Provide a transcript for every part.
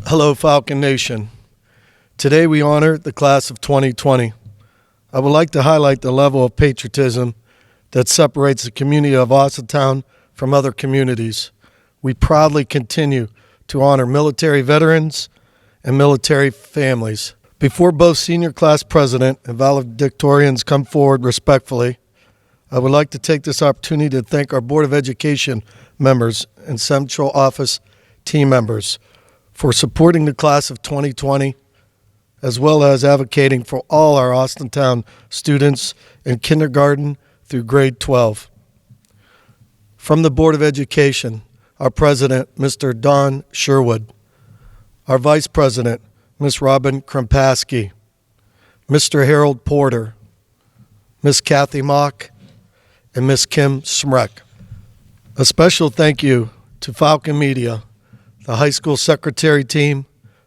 Hello, Falcon Nation. Today we honor the class of 2020. I would like to highlight the level of patriotism that separates the community of Austintown from other communities. We proudly continue to honor military veterans and military families. Before both senior class president and valedictorians come forward respectfully, I would like to take this opportunity to thank our Board of Education members and Central Office team members for supporting the class of 2020, as well as advocating for all our Austintown students in kindergarten through grade 12. From the Board of Education, our President, Mr. Don Sherwood, our Vice President, Ms. Robin Krempaski, Mr. Harold Porter, Ms. Kathy Mock, and Ms. Kim Smrek. A special thank you to Falcon Media, the high school secretary team,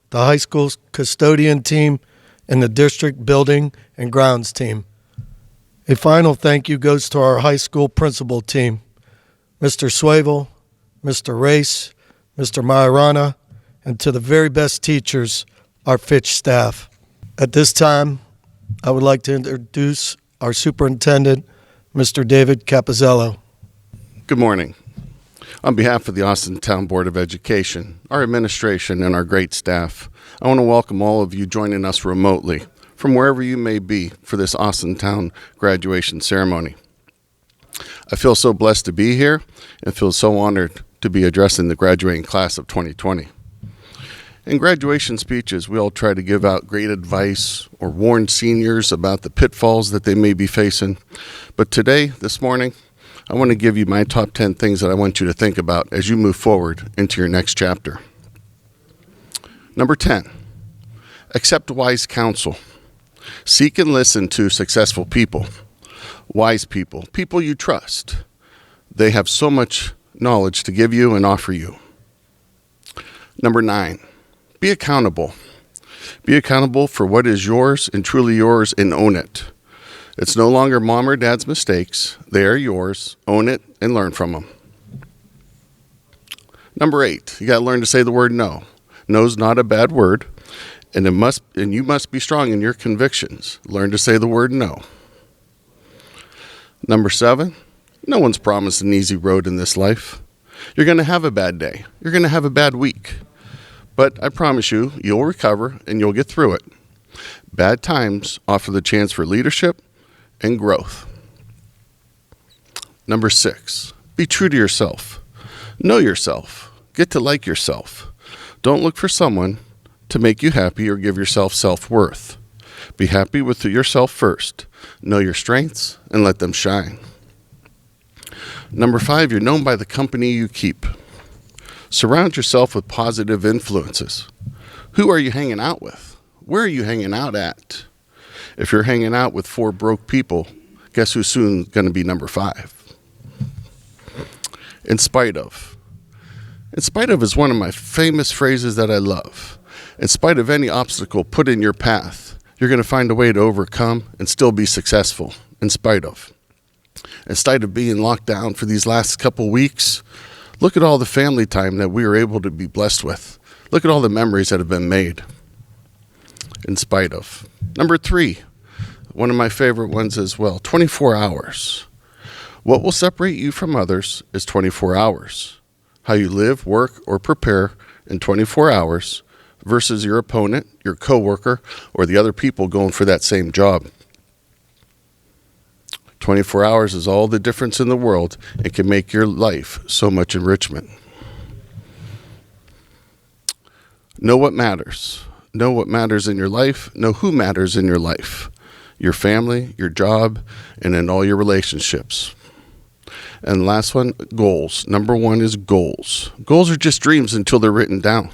the high school custodian team, and the district building and grounds team. A final thank you goes to our high school principal team, Mr. Swavel, Mr. Race, Mr. Majorana, and to the very best teachers, our Fitch staff. At this time, I would like to introduce our superintendent, Mr. David Capizzello. Good morning. On behalf of the Austintown Board of Education, our administration, and our great staff, I want to welcome all of you joining us remotely from wherever you may be for this Austintown graduation ceremony. I feel so blessed to be here and feel so honored to be addressing the graduating class of 2020. In graduation speeches, we all try to give out great advice or warn seniors about the pitfalls that they may be facing. But today, this morning, I want to give you my top 10 things that I want you to think about as you move forward into your next chapter. Number 10, accept wise counsel. Seek and listen to successful people, wise people, people you trust. They have so much knowledge to give you and offer you. Number 9, be accountable. Be accountable for what is yours and truly yours, and own it. It's no longer mom or dad's mistakes. They are yours. Own it and learn from them. Number 8, you got to learn to say the word no. No's not a bad word, and you must be strong in your convictions. Learn to say the word no. Number 7, no one's promised an easy road in this life. You're going to have a bad day. You're going to have a bad week. But I promise you, you'll recover and you'll get through it. Bad times offer the chance for leadership and growth. Number 6, be true to yourself. Know yourself. Get to like yourself. Don't look for someone to make you happy or give yourself self-worth. Be happy with yourself first. Know your strengths and let them shine. Number 5, you're known by the company you keep. Surround yourself with positive influences. Who are you hanging out with? Where are you hanging out at? If you're hanging out with 4 broke people, guess who's soon going to be number 5? In spite of. In spite of is one of my famous phrases that I love. In spite of any obstacle put in your path, you're going to find a way to overcome and still be successful. In spite of. In spite of being locked down for these last couple weeks, look at all the family time that we were able to be blessed with. Look at all the memories that have been made. In spite of. Number 3, one of my favorite ones as well, 24 hours. What will separate you from others is 24 hours. How you live, work, or prepare in 24 hours versus your opponent, your coworker, or the other people going for that same job. 24 hours is all the difference in the world and can make your life so much enrichment. Know what matters. Know what matters in your life. Know who matters in your life. Your family, your job, and in all your relationships. And last one, goals. Number one is goals. Goals are just dreams until they're written down.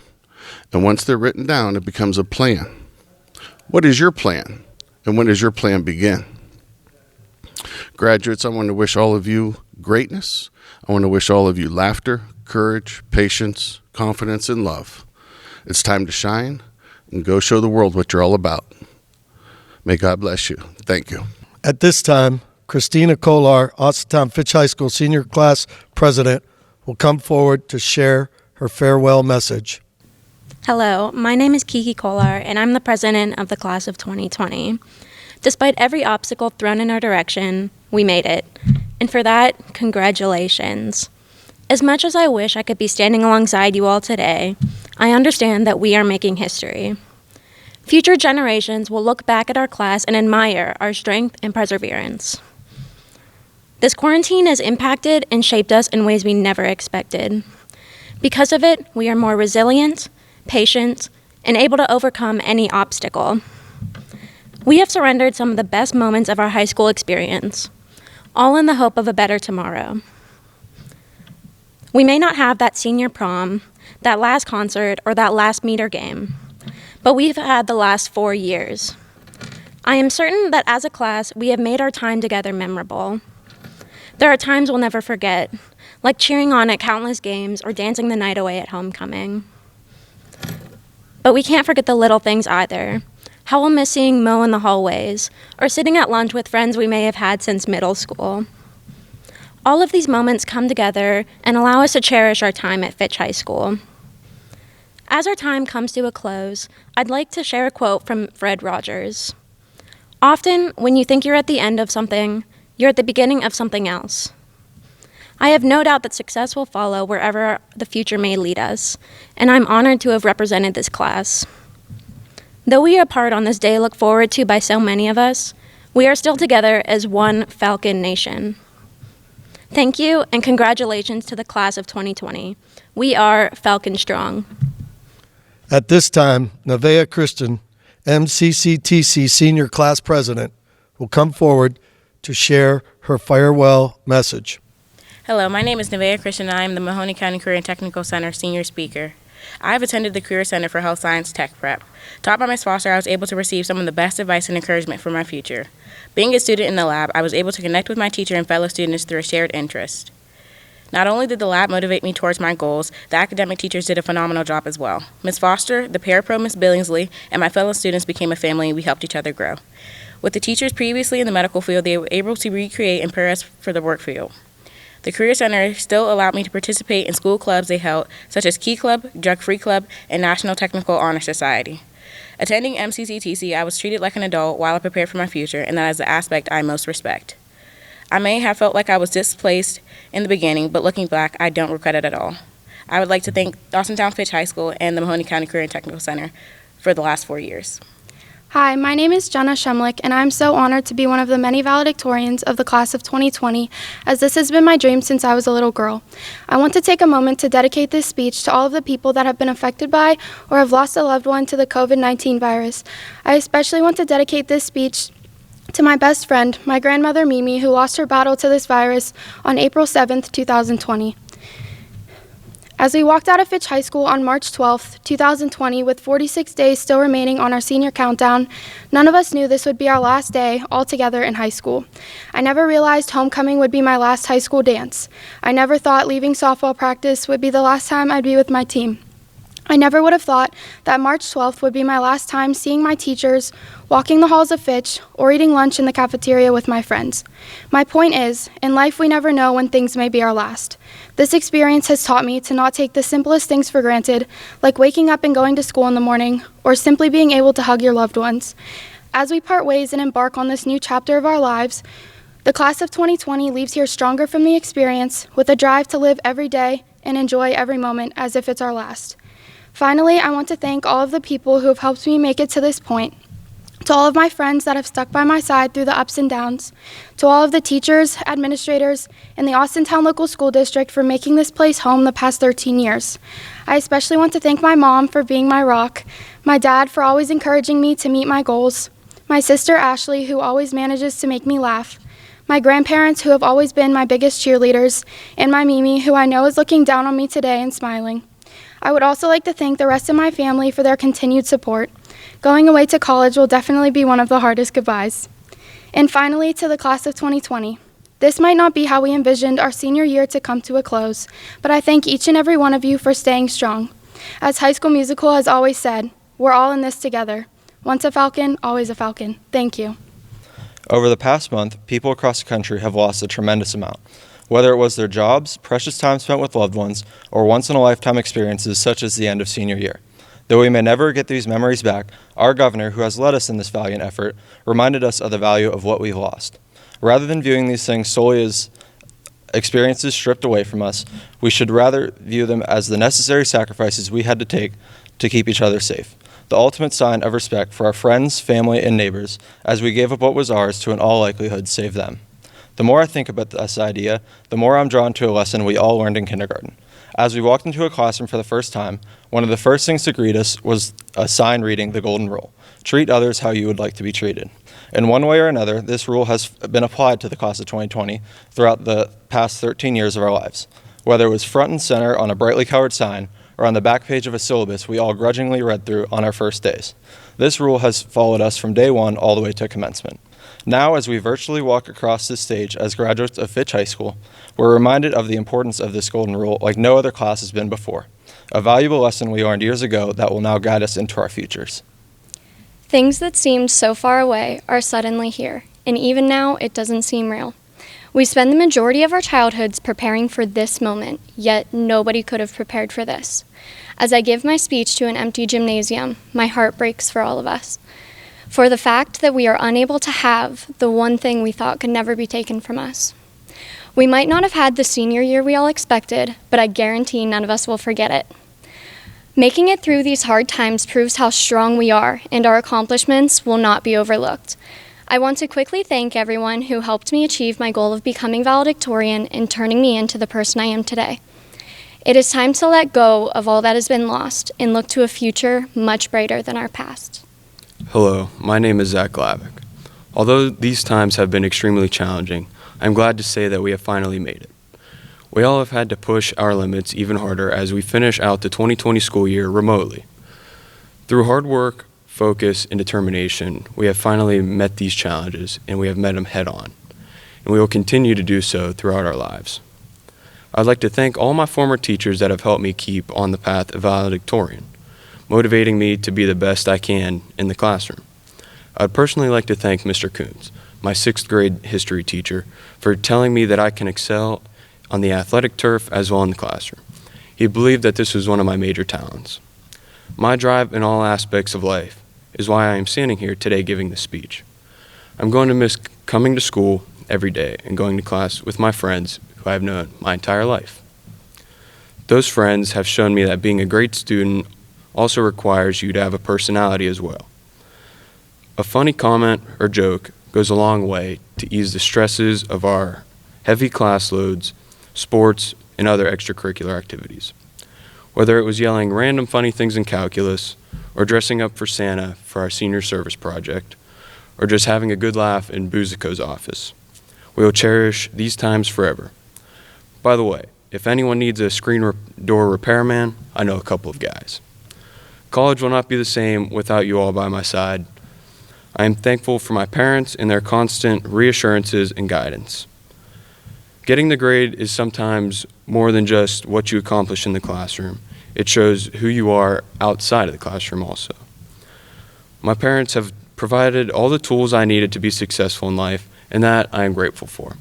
And once they're written down, it becomes a plan. What is your plan? And when does your plan begin? Graduates, I want to wish all of you greatness. I want to wish all of you laughter, courage, patience, confidence, and love. It's time to shine and go show the world what you're all about. May God bless you. Thank you. At this time, Christina Kolar, Austintown Fitch High School Senior Class President, will come forward to share her farewell message. Hello, my name is Kiki Kolar, and I'm the president of the class of 2020. Despite every obstacle thrown in our direction, we made it. And for that, congratulations. As much as I wish I could be standing alongside you all today, I understand that we are making history. Future generations will look back at our class and admire our strength and perseverance. This quarantine has impacted and shaped us in ways we never expected. Because of it, we are more resilient, patient, and able to overcome any obstacle. We have surrendered some of the best moments of our high school experience, all in the hope of a better tomorrow. We may not have that senior prom, that last concert, or that last meter game, but we've had the last 4 years. I am certain that as a class, we have made our time together memorable. There are times we'll never forget, like cheering on at countless games or dancing the night away at homecoming. But we can't forget the little things either. How we'll miss seeing Mo in the hallways, or sitting at lunch with friends we may have had since middle school. All of these moments come together and allow us to cherish our time at Fitch High School. As our time comes to a close, I'd like to share a quote from Fred Rogers. Often, when you think you're at the end of something, you're at the beginning of something else. I have no doubt that success will follow wherever the future may lead us, and I'm honored to have represented this class. Though we are apart on this day looked forward to by so many of us, we are still together as one Falcon Nation. Thank you, and congratulations to the class of 2020. We are Falcon Strong. At this time, Nevaeh Christian, MCCTC Senior Class President, will come forward to share her farewell message. Hello, my name is Nevaeh Christian, and I am the Mahoney County Career and Technical Center Senior Speaker. I have attended the Career Center for Health Science Tech Prep. Taught by Ms. Foster, I was able to receive some of the best advice and encouragement for my future. Being a student in the lab, I was able to connect with my teacher and fellow students through a shared interest. Not only did the lab motivate me towards my goals, the academic teachers did a phenomenal job as well. Ms. Foster, the parapro Ms. Billingsley, and my fellow students became a family, and we helped each other grow. With the teachers previously in the medical field, they were able to recreate and prepare us for the work field. The Career Center still allowed me to participate in school clubs they held, such as Key Club, Drug Free Club, and National Technical Honor Society. Attending MCCTC, I was treated like an adult while I prepared for my future, and that is the aspect I most respect. I may have felt like I was displaced in the beginning, but looking back, I don't regret it at all. I would like to thank Austintown Fitch High School and the Mahoney County Career and Technical Center for the last 4 years. Hi, my name is Jenna Shemlick, and I'm so honored to be one of the many valedictorians of the class of 2020, as this has been my dream since I was a little girl. I want to take a moment to dedicate this speech to all of the people that have been affected by or have lost a loved one to the COVID-19 virus. I especially want to dedicate this speech to my best friend, my grandmother Mimi, who lost her battle to this virus on April 7th, 2020. As we walked out of Fitch High School on March 12th, 2020, with 46 days still remaining on our senior countdown, none of us knew this would be our last day all together in high school. I never realized homecoming would be my last high school dance. I never thought leaving softball practice would be the last time I'd be with my team. I never would have thought that March 12th would be my last time seeing my teachers, walking the halls of Fitch, or eating lunch in the cafeteria with my friends. My point is, in life we never know when things may be our last. This experience has taught me to not take the simplest things for granted, like waking up and going to school in the morning, or simply being able to hug your loved ones. As we part ways and embark on this new chapter of our lives, The class of 2020 leaves here stronger from the experience, with a drive to live every day and enjoy every moment as if it's our last. Finally, I want to thank all of the people who have helped me make it to this point. To all of my friends that have stuck by my side through the ups and downs, to all of the teachers, administrators, and the Austintown Local School District for making this place home the past 13 years. I especially want to thank my mom for being my rock, my dad for always encouraging me to meet my goals, my sister Ashley who always manages to make me laugh, my grandparents who have always been my biggest cheerleaders, and my Mimi who I know is looking down on me today and smiling. I would also like to thank the rest of my family for their continued support. Going away to college will definitely be one of the hardest goodbyes. And finally, to the class of 2020. This might not be how we envisioned our senior year to come to a close, but I thank each and every one of you for staying strong. As High School Musical has always said, we're all in this together. Once a Falcon, always a Falcon. Thank you. Over the past month, people across the country have lost a tremendous amount. Whether it was their jobs, precious time spent with loved ones, or once-in-a-lifetime experiences such as the end of senior year. Though we may never get these memories back, our governor, who has led us in this valiant effort, reminded us of the value of what we've lost. Rather than viewing these things solely as experiences stripped away from us, we should rather view them as the necessary sacrifices we had to take to keep each other safe. The ultimate sign of respect for our friends, family, and neighbors, as we gave up what was ours to in all likelihood save them. The more I think about this idea, the more I'm drawn to a lesson we all learned in kindergarten. As we walked into a classroom for the first time, one of the first things to greet us was a sign reading the Golden Rule: treat others how you would like to be treated. In one way or another, this rule has been applied to the class of 2020 throughout the past 13 years of our lives. Whether it was front and center on a brightly colored sign or on the back page of a syllabus we all grudgingly read through on our first days. This rule has followed us from day one all the way to commencement. Now, as we virtually walk across this stage as graduates of Fitch High School, we're reminded of the importance of this golden rule like no other class has been before. A valuable lesson we learned years ago that will now guide us into our futures. Things that seemed so far away are suddenly here, and even now it doesn't seem real. We spend the majority of our childhoods preparing for this moment, yet nobody could have prepared for this. As I give my speech to an empty gymnasium, my heart breaks for all of us. For the fact that we are unable to have the one thing we thought could never be taken from us. We might not have had the senior year we all expected, but I guarantee none of us will forget it. Making it through these hard times proves how strong we are, and our accomplishments will not be overlooked. I want to quickly thank everyone who helped me achieve my goal of becoming valedictorian and turning me into the person I am today. It is time to let go of all that has been lost and look to a future much brighter than our past. Hello, my name is Zach Glavick. Although these times have been extremely challenging, I'm glad to say that we have finally made it. We all have had to push our limits even harder as we finish out the 2020 school year remotely. Through hard work, focus, and determination, we have finally met these challenges, and we have met them head on. And we will continue to do so throughout our lives. I'd like to thank all my former teachers that have helped me keep on the path of valedictorian, motivating me to be the best I can in the classroom. I'd personally like to thank Mr. Coons, my 6th grade history teacher, for telling me that I can excel on the athletic turf as well in the classroom. He believed that this was one of my major talents. My drive in all aspects of life is why I am standing here today giving this speech. I'm going to miss coming to school every day and going to class with my friends who I have known my entire life. Those friends have shown me that being a great student also requires you to have a personality as well. A funny comment or joke goes a long way to ease the stresses of our heavy class loads, sports, and other extracurricular activities. Whether it was yelling random funny things in calculus, or dressing up for Santa for our senior service project, or just having a good laugh in Buzico's office. We will cherish these times forever. By the way, if anyone needs a screen door repairman, I know a couple of guys. College will not be the same without you all by my side. I am thankful for my parents and their constant reassurances and guidance. Getting the grade is sometimes more than just what you accomplish in the classroom. It shows who you are outside of the classroom also. My parents have provided all the tools I needed to be successful in life, and that I am grateful for.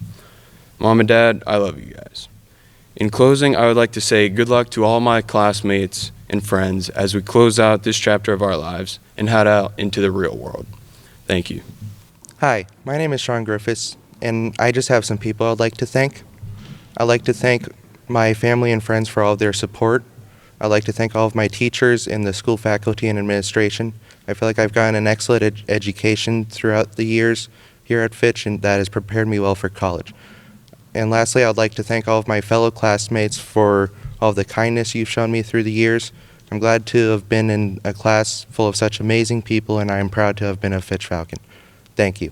Mom and Dad, I love you guys. In closing, I would like to say good luck to all my classmates and friends as we close out this chapter of our lives and head out into the real world. Thank you. Hi, my name is Sean Griffiths. and I just have some people I'd like to thank. I'd like to thank my family and friends for all of their support. I'd like to thank all of my teachers and the school faculty and administration. I feel like I've gotten an excellent education throughout the years here at Fitch, and that has prepared me well for college. And lastly, I'd like to thank all of my fellow classmates for all of the kindness you've shown me through the years. I'm glad to have been in a class full of such amazing people, and I am proud to have been a Fitch Falcon. Thank you.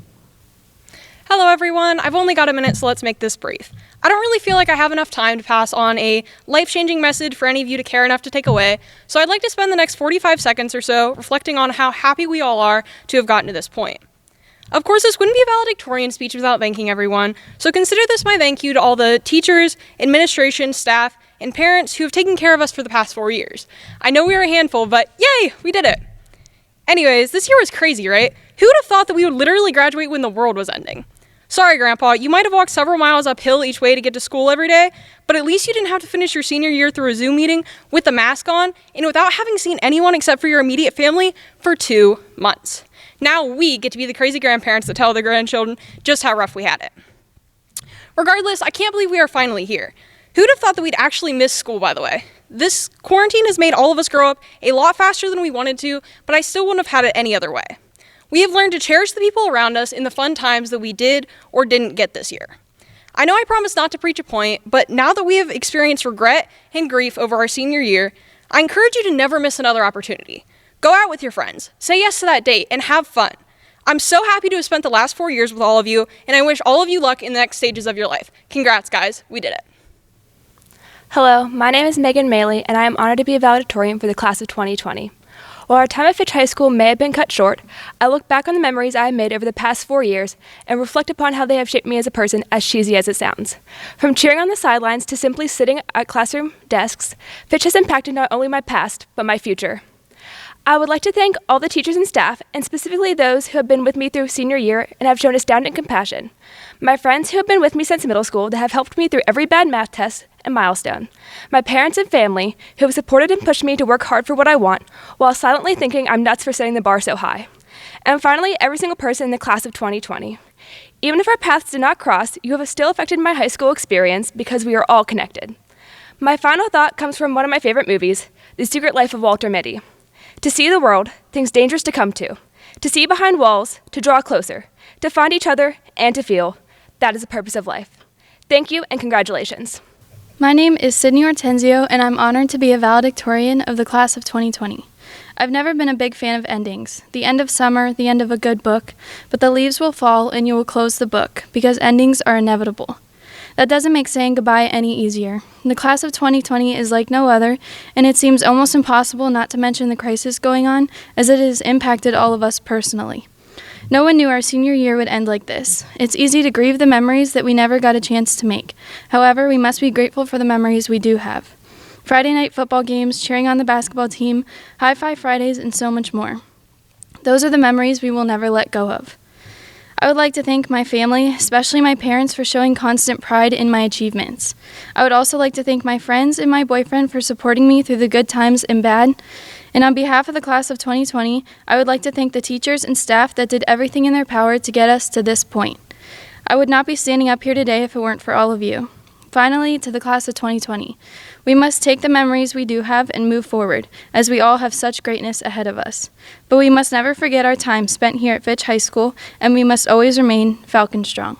Hello everyone, I've only got a minute, so let's make this brief. I don't really feel like I have enough time to pass on a life-changing message for any of you to care enough to take away, so I'd like to spend the next 45 seconds or so reflecting on how happy we all are to have gotten to this point. Of course, this wouldn't be a valedictorian speech without thanking everyone, so consider this my thank you to all the teachers, administration, staff, and parents who have taken care of us for the past 4 years. I know we are a handful, but yay, we did it! Anyways, this year was crazy, right? Who would have thought that we would literally graduate when the world was ending? Sorry, Grandpa, you might have walked several miles uphill each way to get to school every day, but at least you didn't have to finish your senior year through a Zoom meeting with the mask on and without having seen anyone except for your immediate family for 2 months. Now we get to be the crazy grandparents that tell their grandchildren just how rough we had it. Regardless, I can't believe we are finally here. Who'd have thought that we'd actually miss school, by the way? This quarantine has made all of us grow up a lot faster than we wanted to, but I still wouldn't have had it any other way. We have learned to cherish the people around us in the fun times that we did or didn't get this year. I know I promised not to preach a point, but now that we have experienced regret and grief over our senior year, I encourage you to never miss another opportunity. Go out with your friends, say yes to that date, and have fun. I'm so happy to have spent the last 4 years with all of you, and I wish all of you luck in the next stages of your life. Congrats, guys. We did it. Hello, my name is Megan Maley, and I am honored to be a valedictorian for the class of 2020. While our time at Fitch High School may have been cut short, I look back on the memories I have made over the past 4 years and reflect upon how they have shaped me as a person, as cheesy as it sounds. From cheering on the sidelines to simply sitting at classroom desks, Fitch has impacted not only my past, but my future. I would like to thank all the teachers and staff, and specifically those who have been with me through senior year and have shown astounding compassion. My friends who have been with me since middle school that have helped me through every bad math test and milestone. My parents and family who have supported and pushed me to work hard for what I want, while silently thinking I'm nuts for setting the bar so high. And finally, every single person in the class of 2020. Even if our paths did not cross, you have still affected my high school experience because we are all connected. My final thought comes from one of my favorite movies, The Secret Life of Walter Mitty. To see the world, things dangerous to come to see behind walls, to draw closer, to find each other, and to feel. That is the purpose of life. Thank you and congratulations. My name is Sydney Hortenzio, and I'm honored to be a valedictorian of the class of 2020. I've never been a big fan of endings, the end of summer, the end of a good book, but the leaves will fall and you will close the book, because endings are inevitable. That doesn't make saying goodbye any easier. The class of 2020 is like no other, and it seems almost impossible not to mention the crisis going on, as it has impacted all of us personally. No one knew our senior year would end like this. It's easy to grieve the memories that we never got a chance to make. However, we must be grateful for the memories we do have. Friday night football games, cheering on the basketball team, High Five Fridays, and so much more. Those are the memories we will never let go of. I would like to thank my family, especially my parents, for showing constant pride in my achievements. I would also like to thank my friends and my boyfriend for supporting me through the good times and bad. And on behalf of the class of 2020, I would like to thank the teachers and staff that did everything in their power to get us to this point. I would not be standing up here today if it weren't for all of you. Finally, to the class of 2020, we must take the memories we do have and move forward, as we all have such greatness ahead of us. But we must never forget our time spent here at Fitch High School, and we must always remain Falcon strong.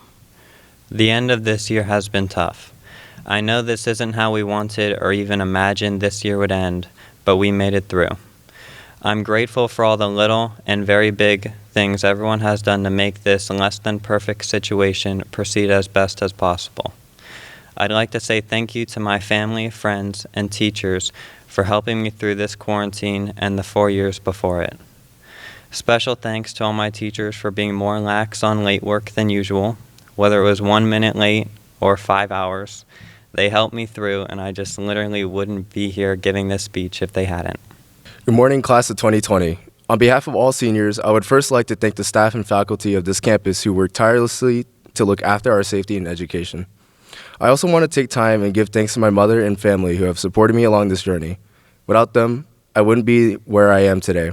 The end of this year has been tough. I know this isn't how we wanted or even imagined this year would end, but we made it through. I'm grateful for all the little and very big things everyone has done to make this less than perfect situation proceed as best as possible. I'd like to say thank you to my family, friends, and teachers for helping me through this quarantine and the 4 years before it. Special thanks to all my teachers for being more lax on late work than usual, whether it was 1 minute late or 5 hours. They helped me through, and I just literally wouldn't be here giving this speech if they hadn't. Good morning, class of 2020. On behalf of all seniors, I would first like to thank the staff and faculty of this campus who work tirelessly to look after our safety and education. I also want to take time and give thanks to my mother and family who have supported me along this journey. Without them, I wouldn't be where I am today.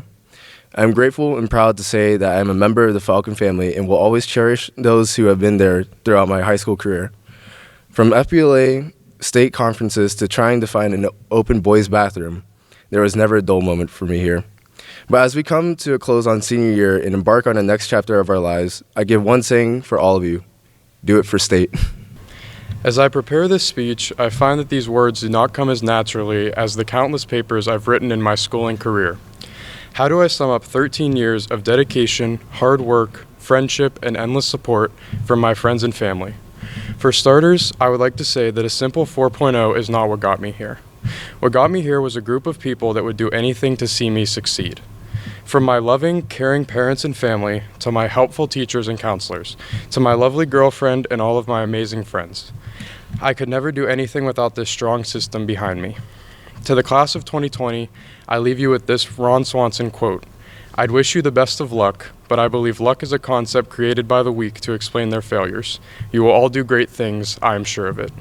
I'm grateful and proud to say that I'm a member of the Falcon family and will always cherish those who have been there throughout my high school career. From FBLA state conferences to trying to find an open boys' bathroom, there was never a dull moment for me here. But as we come to a close on senior year and embark on the next chapter of our lives, I give one saying for all of you: do it for state. As I prepare this speech, I find that these words do not come as naturally as the countless papers I've written in my schooling career. How do I sum up 13 years of dedication, hard work, friendship, and endless support from my friends and family? For starters, I would like to say that a simple 4.0 is not what got me here. What got me here was a group of people that would do anything to see me succeed. From my loving, caring parents and family, to my helpful teachers and counselors, to my lovely girlfriend and all of my amazing friends. I could never do anything without this strong system behind me. To the class of 2020, I leave you with this Ron Swanson quote: "I'd wish you the best of luck, but I believe luck is a concept created by the weak to explain their failures. You will all do great things, I am sure of it."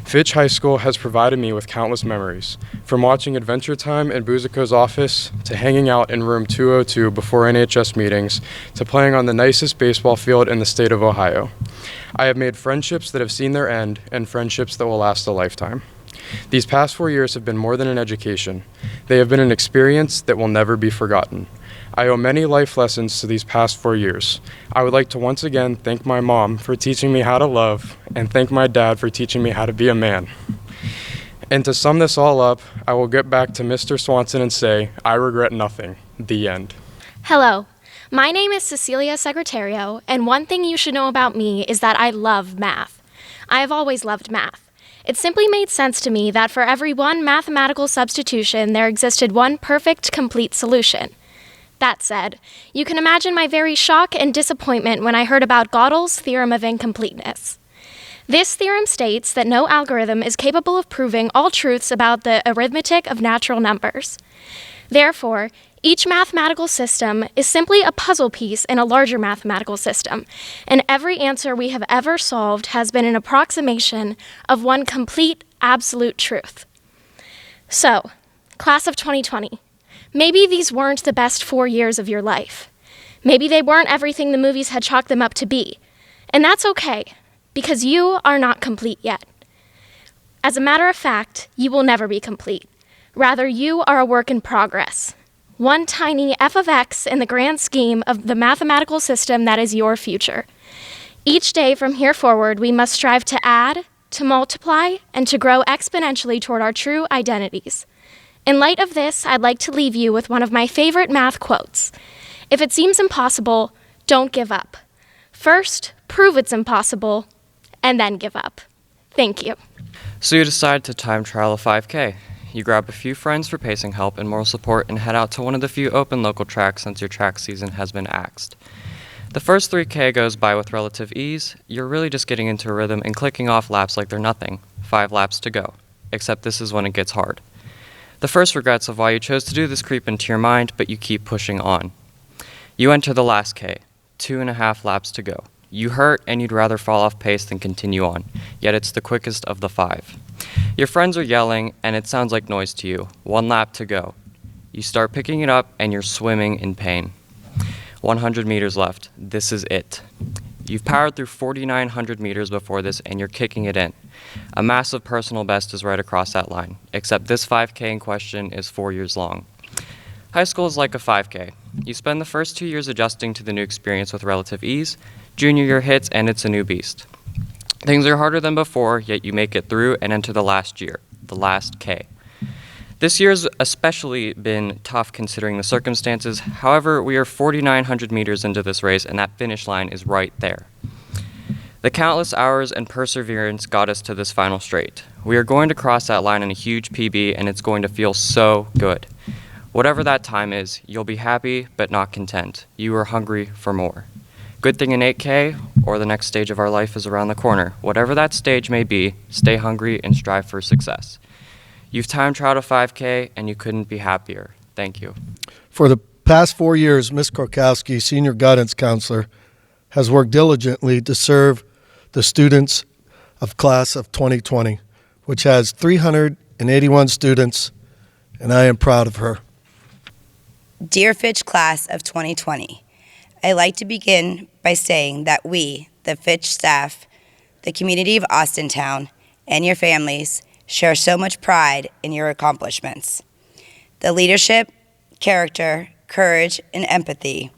Fitch High School has provided me with countless memories, from watching Adventure Time in Buzico's office, to hanging out in room 202 before NHS meetings, to playing on the nicest baseball field in the state of Ohio. I have made friendships that have seen their end, and friendships that will last a lifetime. These past 4 years have been more than an education. They have been an experience that will never be forgotten. I owe many life lessons to these past 4 years. I would like to once again thank my mom for teaching me how to love, and thank my dad for teaching me how to be a man. And to sum this all up, I will get back to Mr. Swanson and say, I regret nothing. The end. Hello, my name is Cecilia Secretario, and one thing you should know about me is that I love math. I have always loved math. It simply made sense to me that for every one mathematical substitution, there existed one perfect, complete solution. That said, you can imagine my very shock and disappointment when I heard about Gödel's theorem of incompleteness. This theorem states that no algorithm is capable of proving all truths about the arithmetic of natural numbers. Therefore, each mathematical system is simply a puzzle piece in a larger mathematical system, and every answer we have ever solved has been an approximation of one complete, absolute truth. So, class of 2020, maybe these weren't the best 4 years of your life. Maybe they weren't everything the movies had chalked them up to be, and that's okay, because you are not complete yet. As a matter of fact, you will never be complete. Rather, you are a work in progress. One tiny f of x in the grand scheme of the mathematical system that is your future. Each day from here forward, we must strive to add, to multiply, and to grow exponentially toward our true identities. In light of this, I'd like to leave you with one of my favorite math quotes. If it seems impossible, don't give up. First, prove it's impossible, and then give up. Thank you. So you decide to time trial a 5K. You grab a few friends for pacing help and moral support and head out to one of the few open local tracks since your track season has been axed. The first 3K goes by with relative ease. You're really just getting into a rhythm and clicking off laps like they're nothing. 5 laps to go. Except this is when it gets hard. The first regrets of why you chose to do this creep into your mind, but you keep pushing on. You enter the last K. 2.5 laps to go. You hurt and you'd rather fall off pace than continue on, yet it's the quickest of the 5. Your friends are yelling and it sounds like noise to you. 1 lap to go. You start picking it up and you're swimming in pain. 100 meters left. This is it. You've powered through 4,900 meters before this and you're kicking it in. A massive personal best is right across that line, except this 5K in question is 4 years long. High school is like a 5K. You spend the first 2 years adjusting to the new experience with relative ease. Junior year hits and it's a new beast. Things are harder than before, yet you make it through and enter the last year, the last K. This year's especially been tough considering the circumstances. However, we are 4,900 meters into this race and that finish line is right there. The countless hours and perseverance got us to this final straight. We are going to cross that line in a huge PB and it's going to feel so good. Whatever that time is, you'll be happy but not content. You are hungry for more. Good thing an 8K or the next stage of our life is around the corner. Whatever that stage may be, stay hungry and strive for success. You've time trialed a 5K and you couldn't be happier. Thank you. For the past 4 years, Ms. Korkowski, Senior Guidance Counselor, has worked diligently to serve the students of Class of 2020, which has 381 students, and I am proud of her. Dear Fitch Class of 2020, I'd like to begin by saying that we, the Fitch staff, the community of Austintown, and your families share so much pride in your accomplishments. The leadership, character, courage, and empathy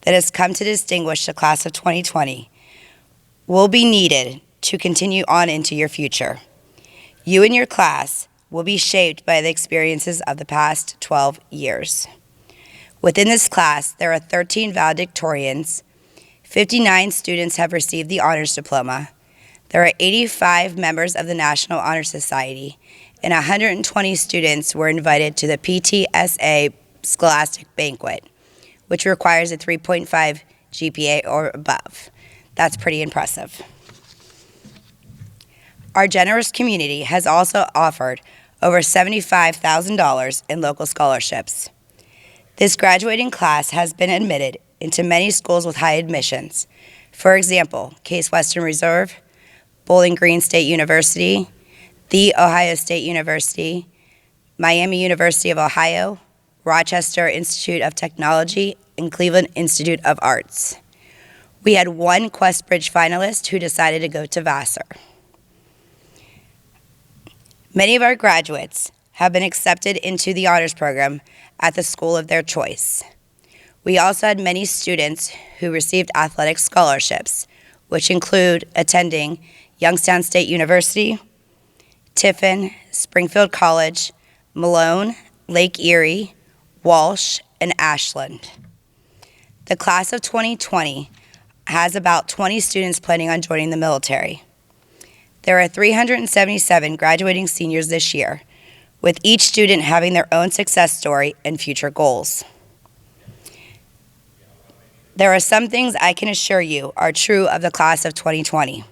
that has come to distinguish the Class of 2020 will be needed to continue on into your future. You and your class will be shaped by the experiences of the past 12 years. Within this class, there are 13 valedictorians, 59 students have received the honors diploma, there are 85 members of the National Honor Society, and 120 students were invited to the PTSA Scholastic Banquet, which requires a 3.5 GPA or above. That's pretty impressive. Our generous community has also offered over $75,000 in local scholarships. This graduating class has been admitted into many schools with high admissions. For example, Case Western Reserve, Bowling Green State University, The Ohio State University, Miami University of Ohio, Rochester Institute of Technology, and Cleveland Institute of Arts. We had one Questbridge finalist who decided to go to Vassar. Many of our graduates have been accepted into the honors program at the school of their choice. We also had many students who received athletic scholarships, which include attending Youngstown State University, Tiffin, Springfield College, Malone, Lake Erie, Walsh, and Ashland. The class of 2020 has about 20 students planning on joining the military. There are 377 graduating seniors this year, with each student having their own success story and future goals. There are some things I can assure you are true of the class of 2020.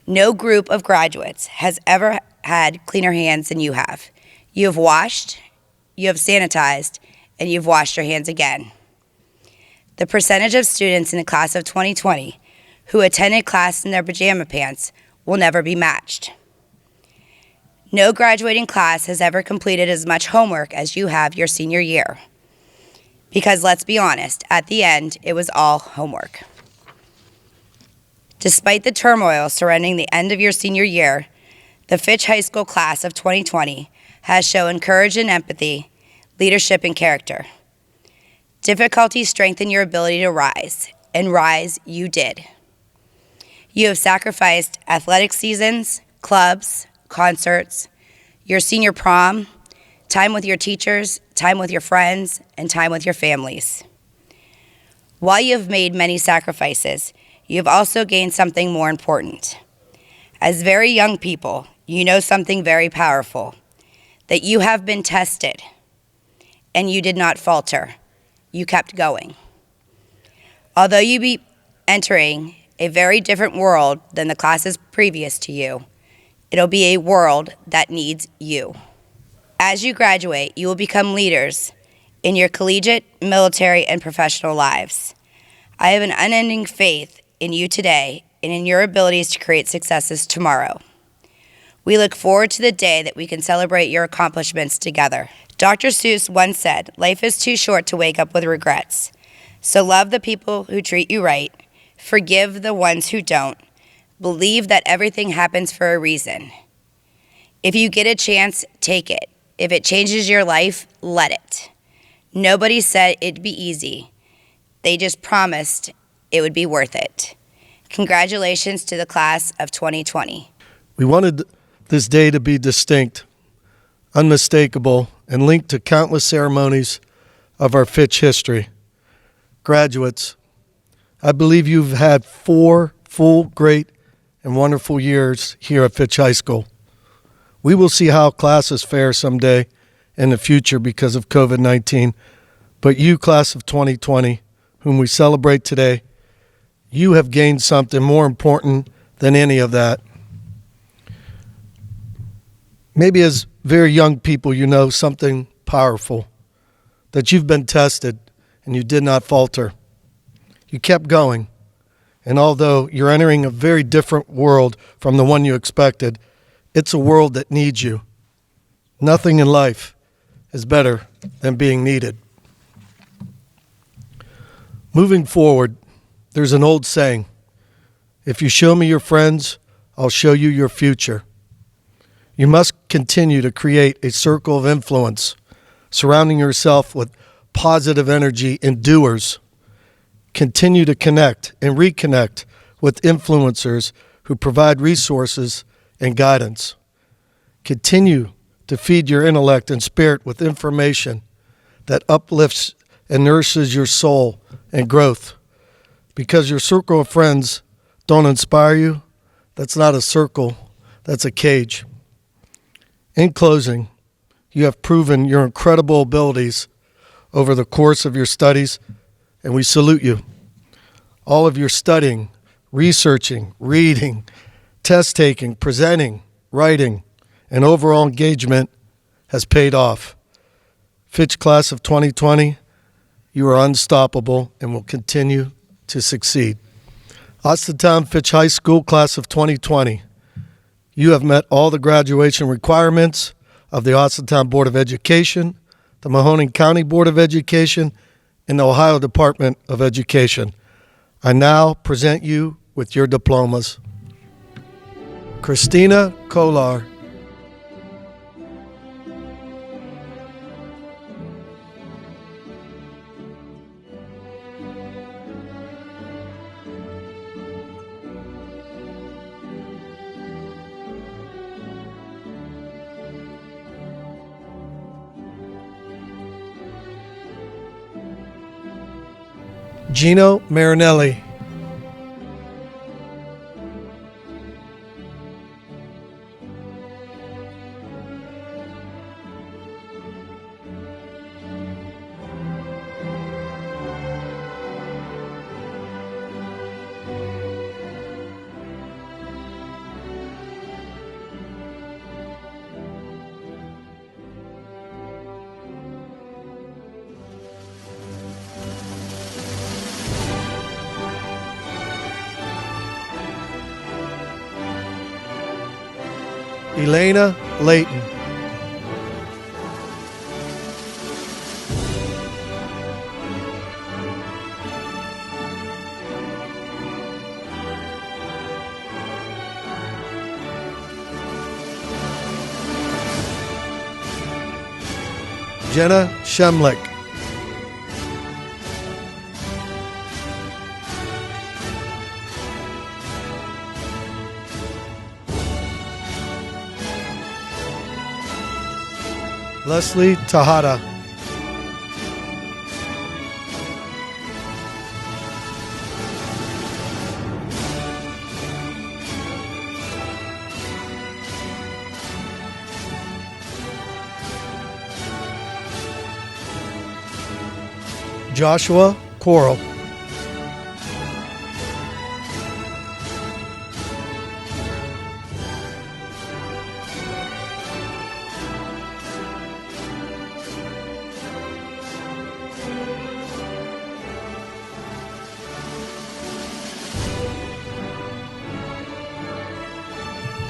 No group of graduates has ever had cleaner hands than you have. You have washed, you have sanitized, and you've washed your hands again. The percentage of students in the class of 2020 who attended class in their pajama pants will never be matched. No graduating class has ever completed as much homework as you have your senior year. Because let's be honest, at the end, it was all homework. Despite the turmoil surrounding the end of your senior year, the Fitch High School class of 2020 has shown courage and empathy, leadership and character. Difficulties strengthen your ability to rise, and rise you did. You have sacrificed athletic seasons, clubs, concerts, your senior prom, time with your teachers, time with your friends, and time with your families. While you have made many sacrifices, you have also gained something more important. As very young people, you know something very powerful, that you have been tested, and you did not falter. You kept going. Although you be entering a very different world than the classes previous to you, it'll be a world that needs you. As you graduate, you will become leaders in your collegiate, military, and professional lives. I have an unending faith in you today and in your abilities to create successes tomorrow. We look forward to the day that we can celebrate your accomplishments together. Dr. Seuss once said, "Life is too short to wake up with regrets. So love the people who treat you right, forgive the ones who don't, believe that everything happens for a reason. If you get a chance, take it. If it changes your life, let it." Nobody said it'd be easy. They just promised it would be worth it. Congratulations to the class of 2020. We wanted this day to be distinct, unmistakable, and linked to countless ceremonies of our Fitch history. Graduates, I believe you've had 4 full, great, and wonderful years here at Fitch High School. We will see how classes fare someday in the future because of COVID-19, but you, class of 2020, whom we celebrate today, you have gained something more important than any of that. Maybe as very young people, you know something powerful, that you've been tested and you did not falter. You kept going. And although you're entering a very different world from the one you expected, it's a world that needs you. Nothing in life is better than being needed. Moving forward, there's an old saying, if you show me your friends, I'll show you your future. You must continue to create a circle of influence, surrounding yourself with positive energy and doers. Continue to connect and reconnect with influencers who provide resources and guidance. Continue to feed your intellect and spirit with information that uplifts and nourishes your soul and growth. Because your circle of friends don't inspire you, that's not a circle, that's a cage. In closing, you have proven your incredible abilities over the course of your studies, and we salute you. All of your studying, researching, reading, test taking, presenting, writing, and overall engagement has paid off. Fitch Class of 2020, you are unstoppable and will continue to succeed. Austintown Fitch High School Class of 2020, you have met all the graduation requirements of the Austintown Board of Education, the Mahoning County Board of Education, and the Ohio Department of Education. I now present you with your diplomas. Christina Kolar. Gino Marinelli. Elena Layton. Jenna Shemlick. Leslie Tahada. Joshua Coral.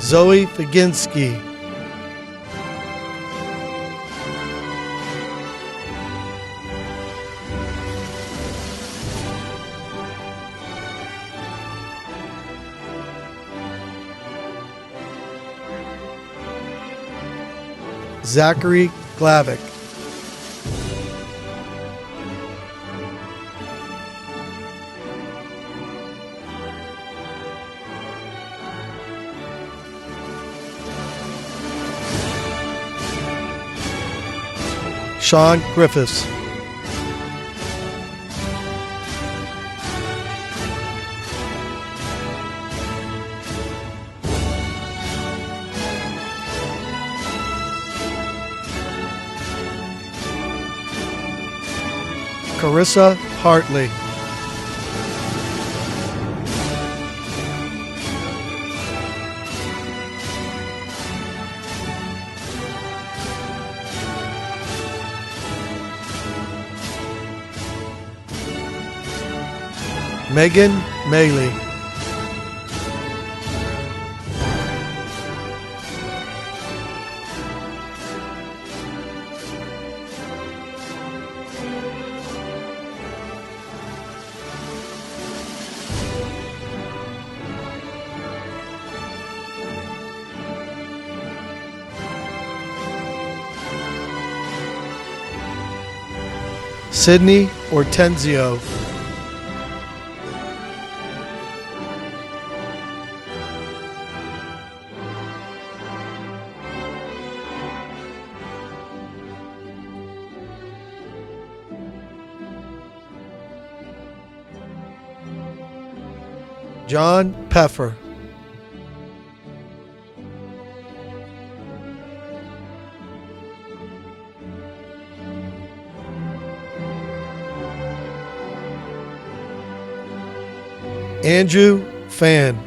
Zoe Faginski. Zachary Glavick. Sean Griffiths. Carissa Hartley. Megan Maley. Sydney Hortenzio. John Peffer. Andrew Fan.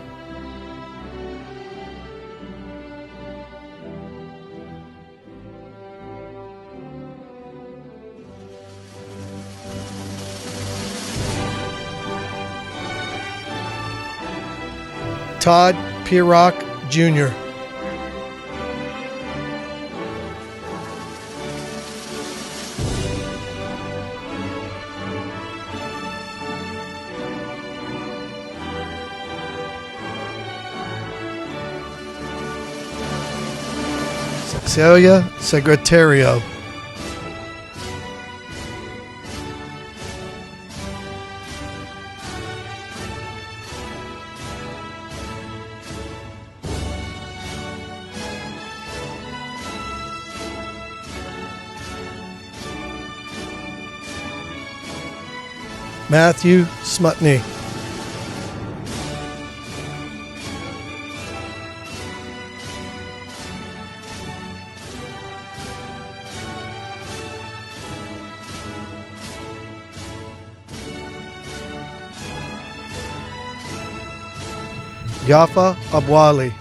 Todd Pierock Jr. Celia Secretario. Matthew Smutney. Yafa Abwali.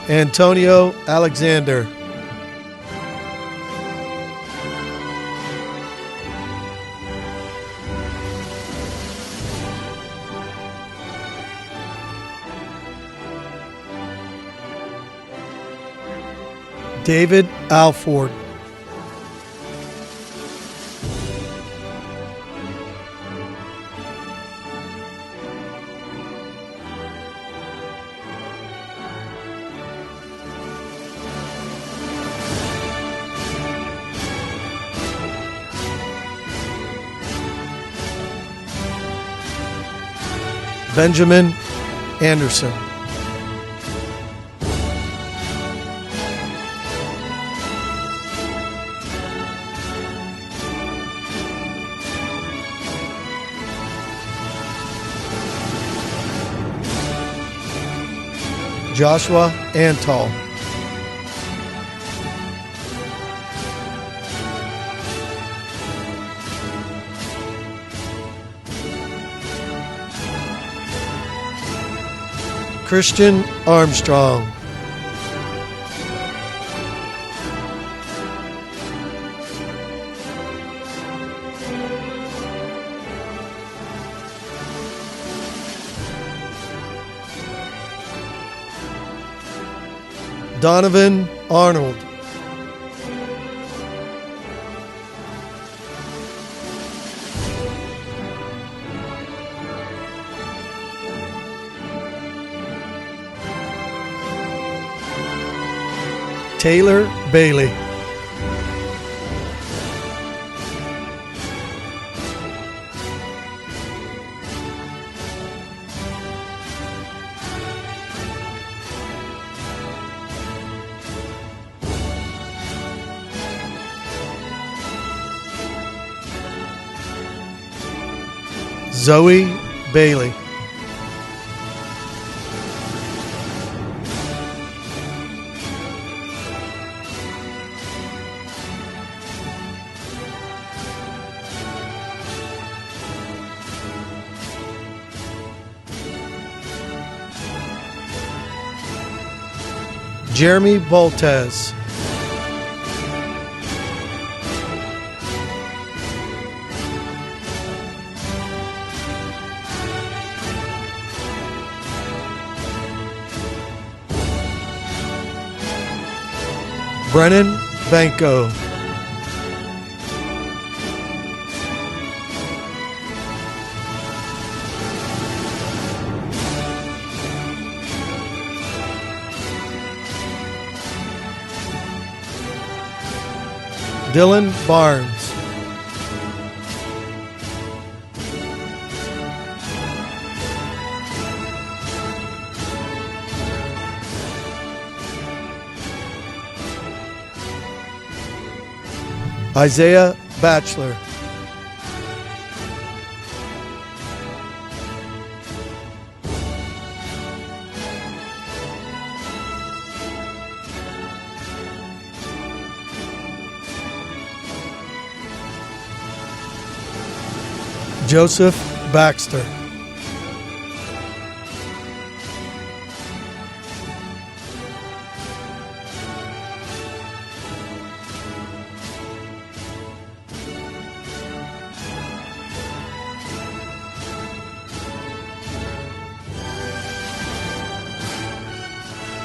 Antonio Alexander. David Alford. Benjamin Anderson. Joshua Antal. Christian Armstrong. Donovan Arnold. Taylor Bailey. Zoe Bailey. Jeremy Boltez. Brennan Banco. Dylan Barnes. Isaiah Batchelor. Joseph Baxter.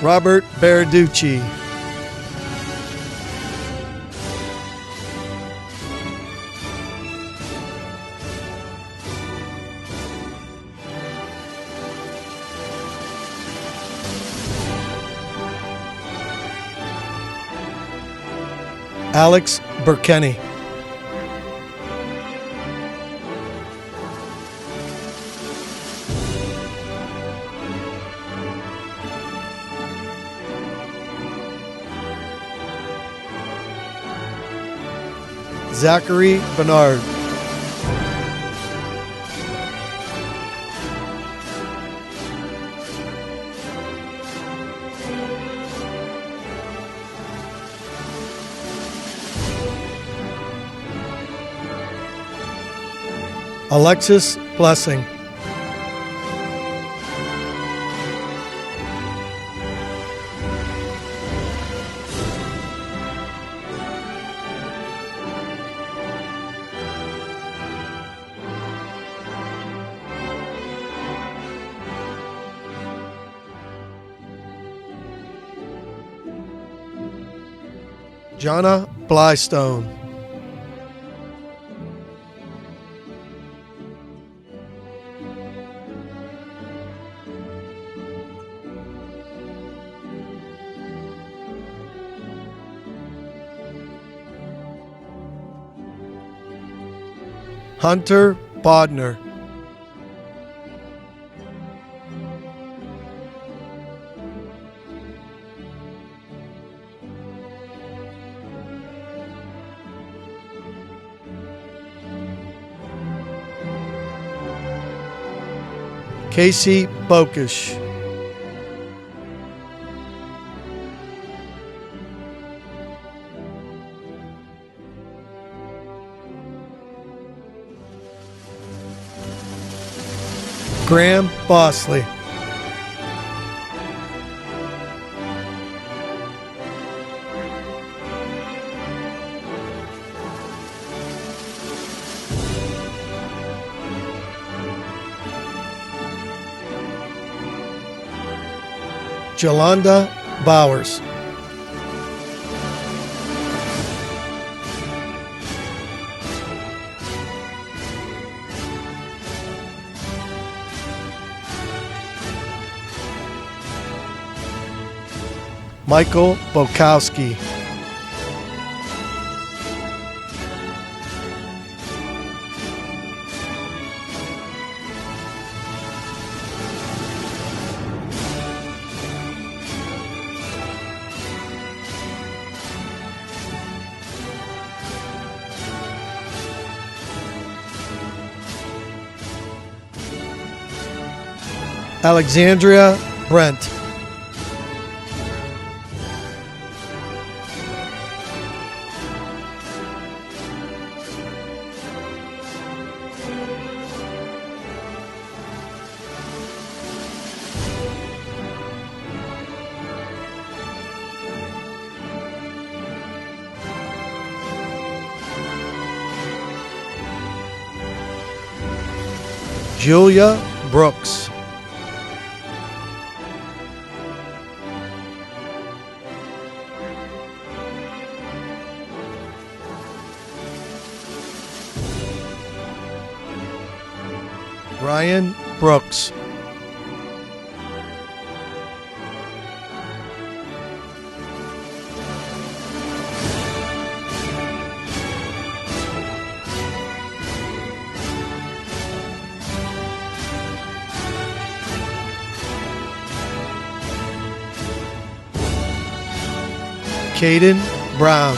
Robert Berarducci. Alex Burkenny. Zachary Bernard. Alexis Blessing. Jonna Blystone. Hunter Bodner. Casey Bokish. Graham Bosley. Jolanda Bowers. Michael Bokowski. Alexandria Brent. Julia Brooks. Ryan Brooks. Caden Brown.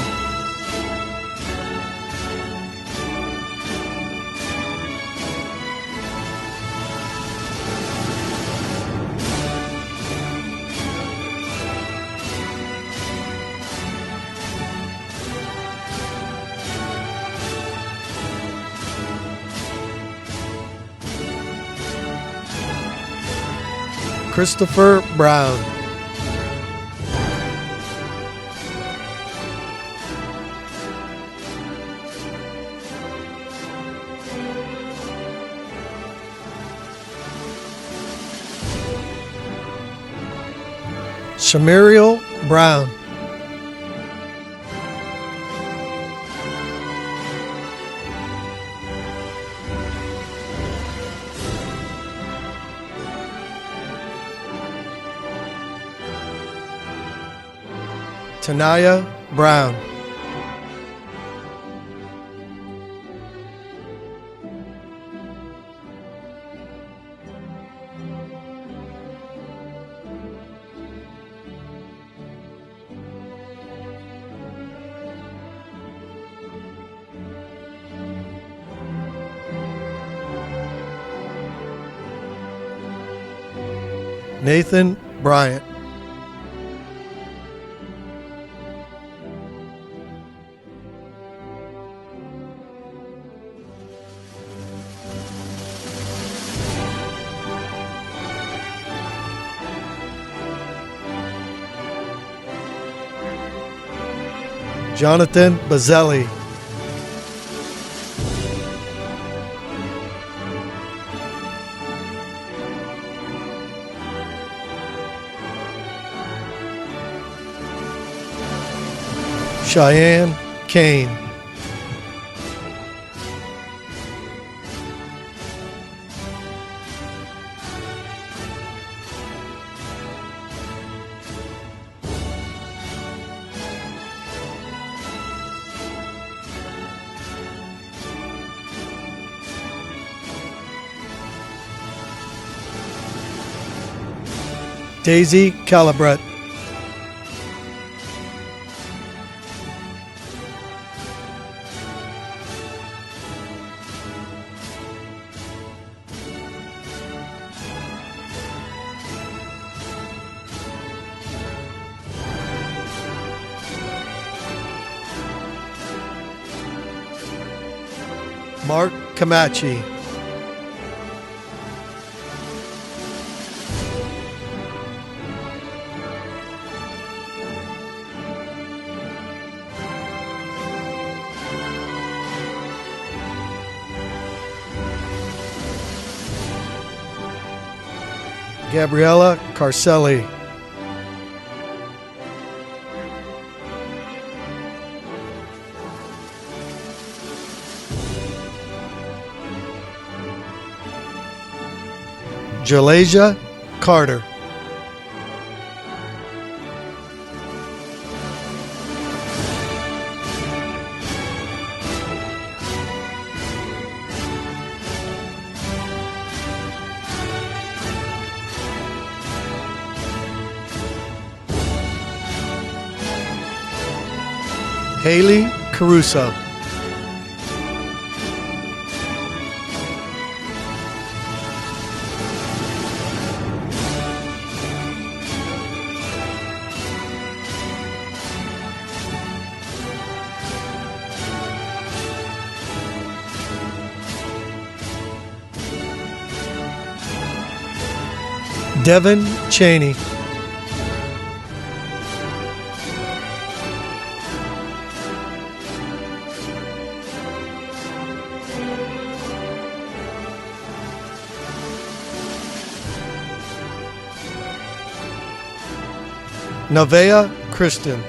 Christopher Brown. Shamiriel Brown. Tanaya Brown. Nathan Bryant. Jonathan Bazzelli. Cheyenne Kane. Daisy Calabret. Mark Camachi. Gabriella Carcelli. Jalasia Carter. Haley Caruso. Devin Cheney. Nevaeh Kristen.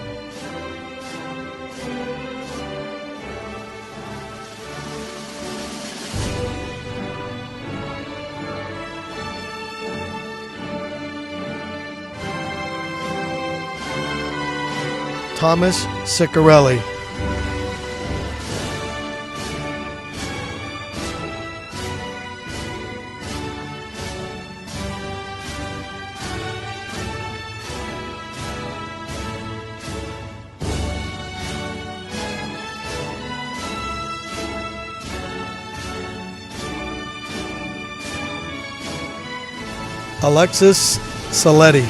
Thomas Ciccarelli. Alexis Saletti.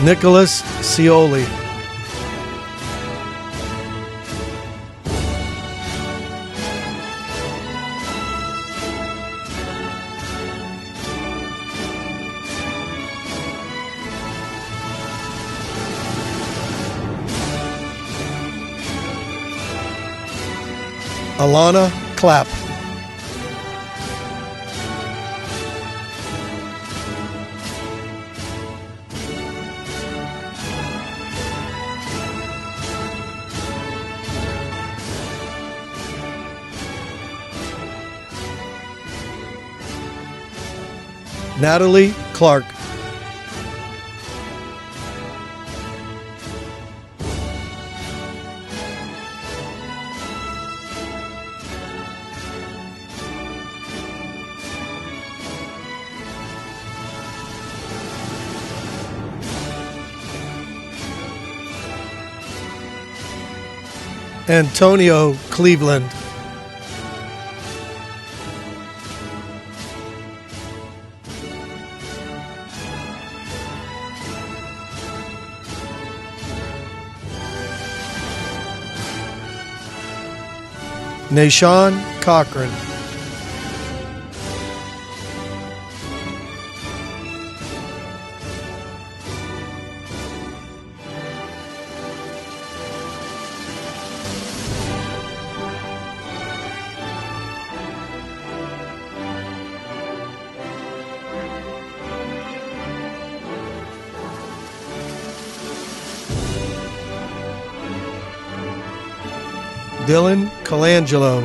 Nicholas Scioli. Alana Clapp. Natalie Clark. Antonio Cleveland. Nashawn Cochran. Dylan Colangelo.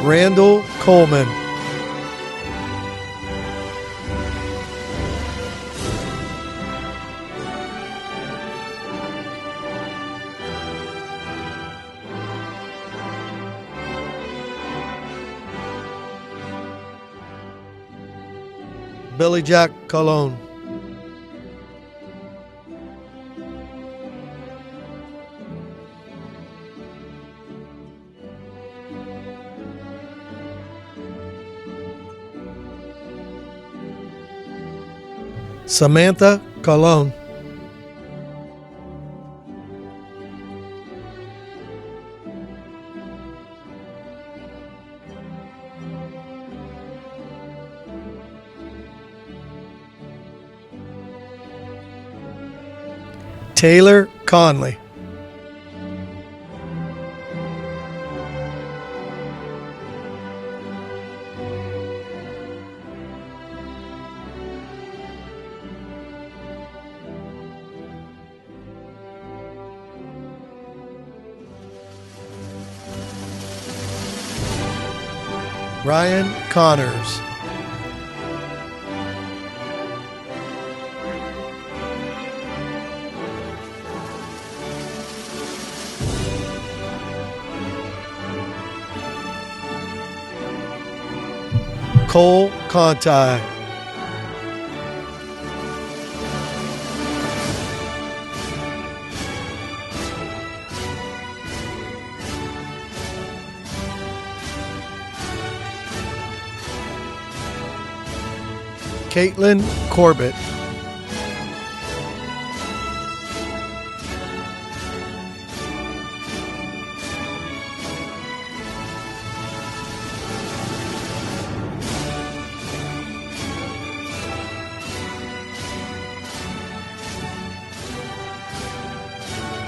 Randall Coleman. Billy Jack Colon. Samantha Colon. Taylor Conley. Ryan Connors. Cole Conti. Caitlin Corbett.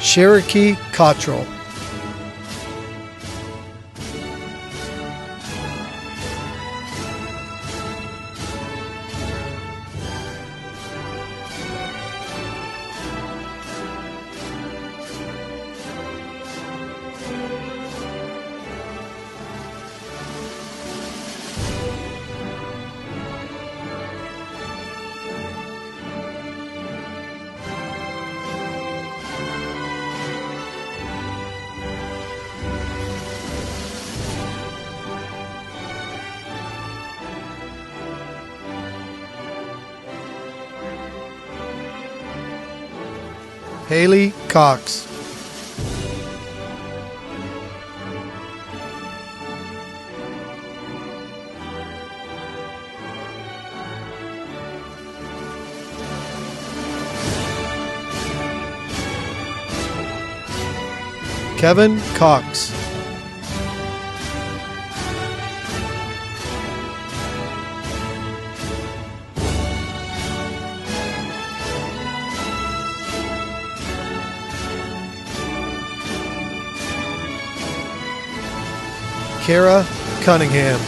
Cherokee Cottrell. Haley Cox. Kevin Cox. Kara Cunningham.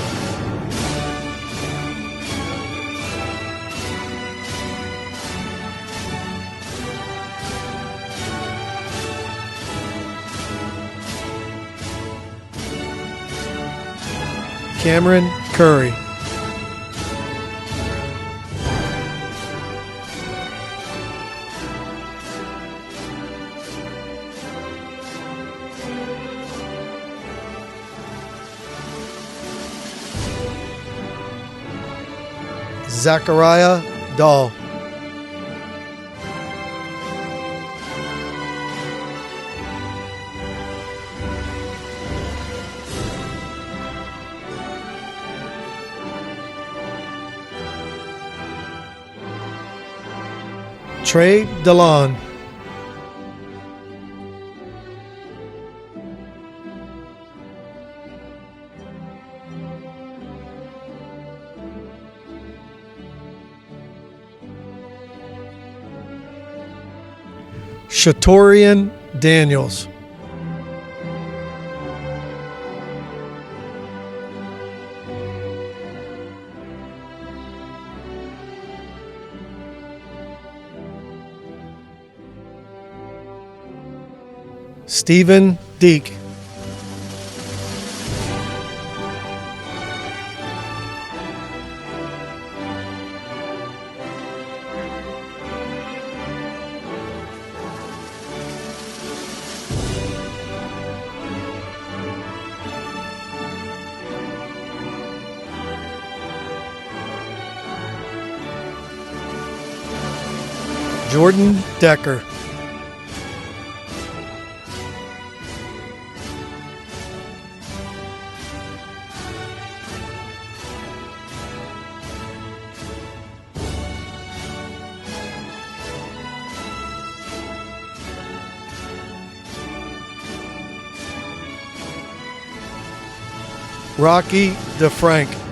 Cameron Curry. Zachariah Dahl. Trey DeLon. Shatorian Daniels. Stephen Deek. Jordan Decker. Rocky DeFrank.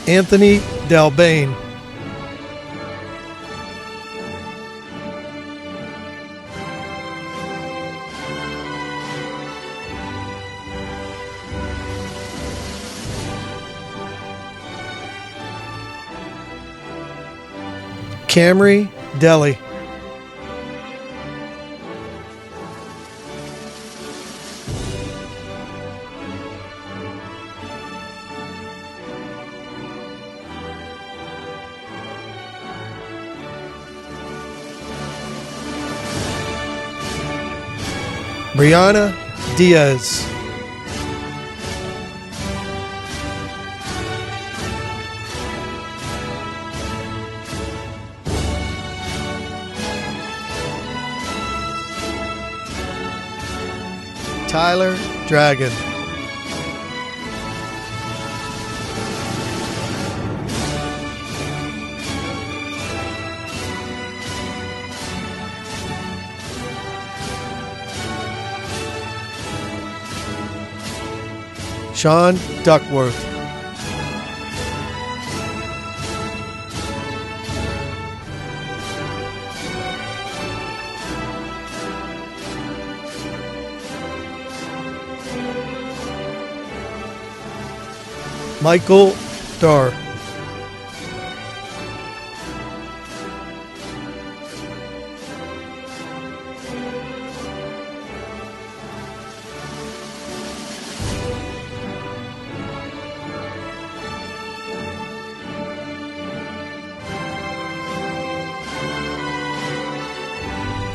Anthony Dalbane. Camry Deli. Brianna Diaz. Tyler Dragon. Sean Duckworth. Michael Darr.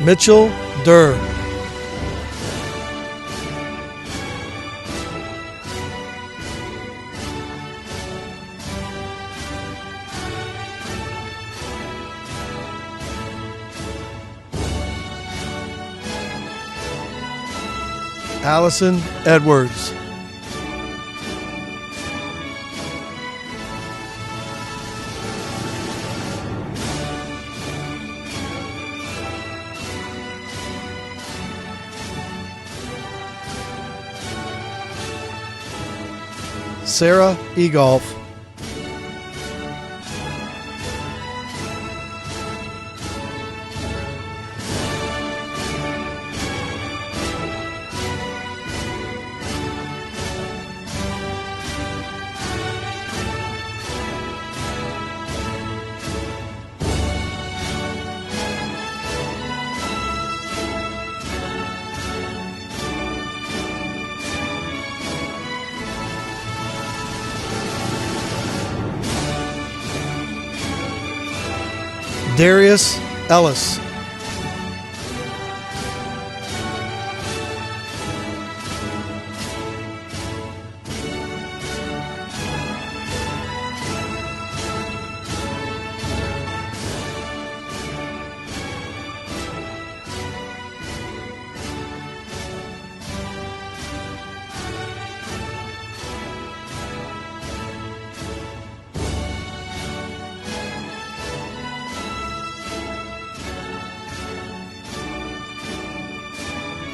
Mitchell Durr. Allison Edwards. Sarah Egolf. Darius Ellis.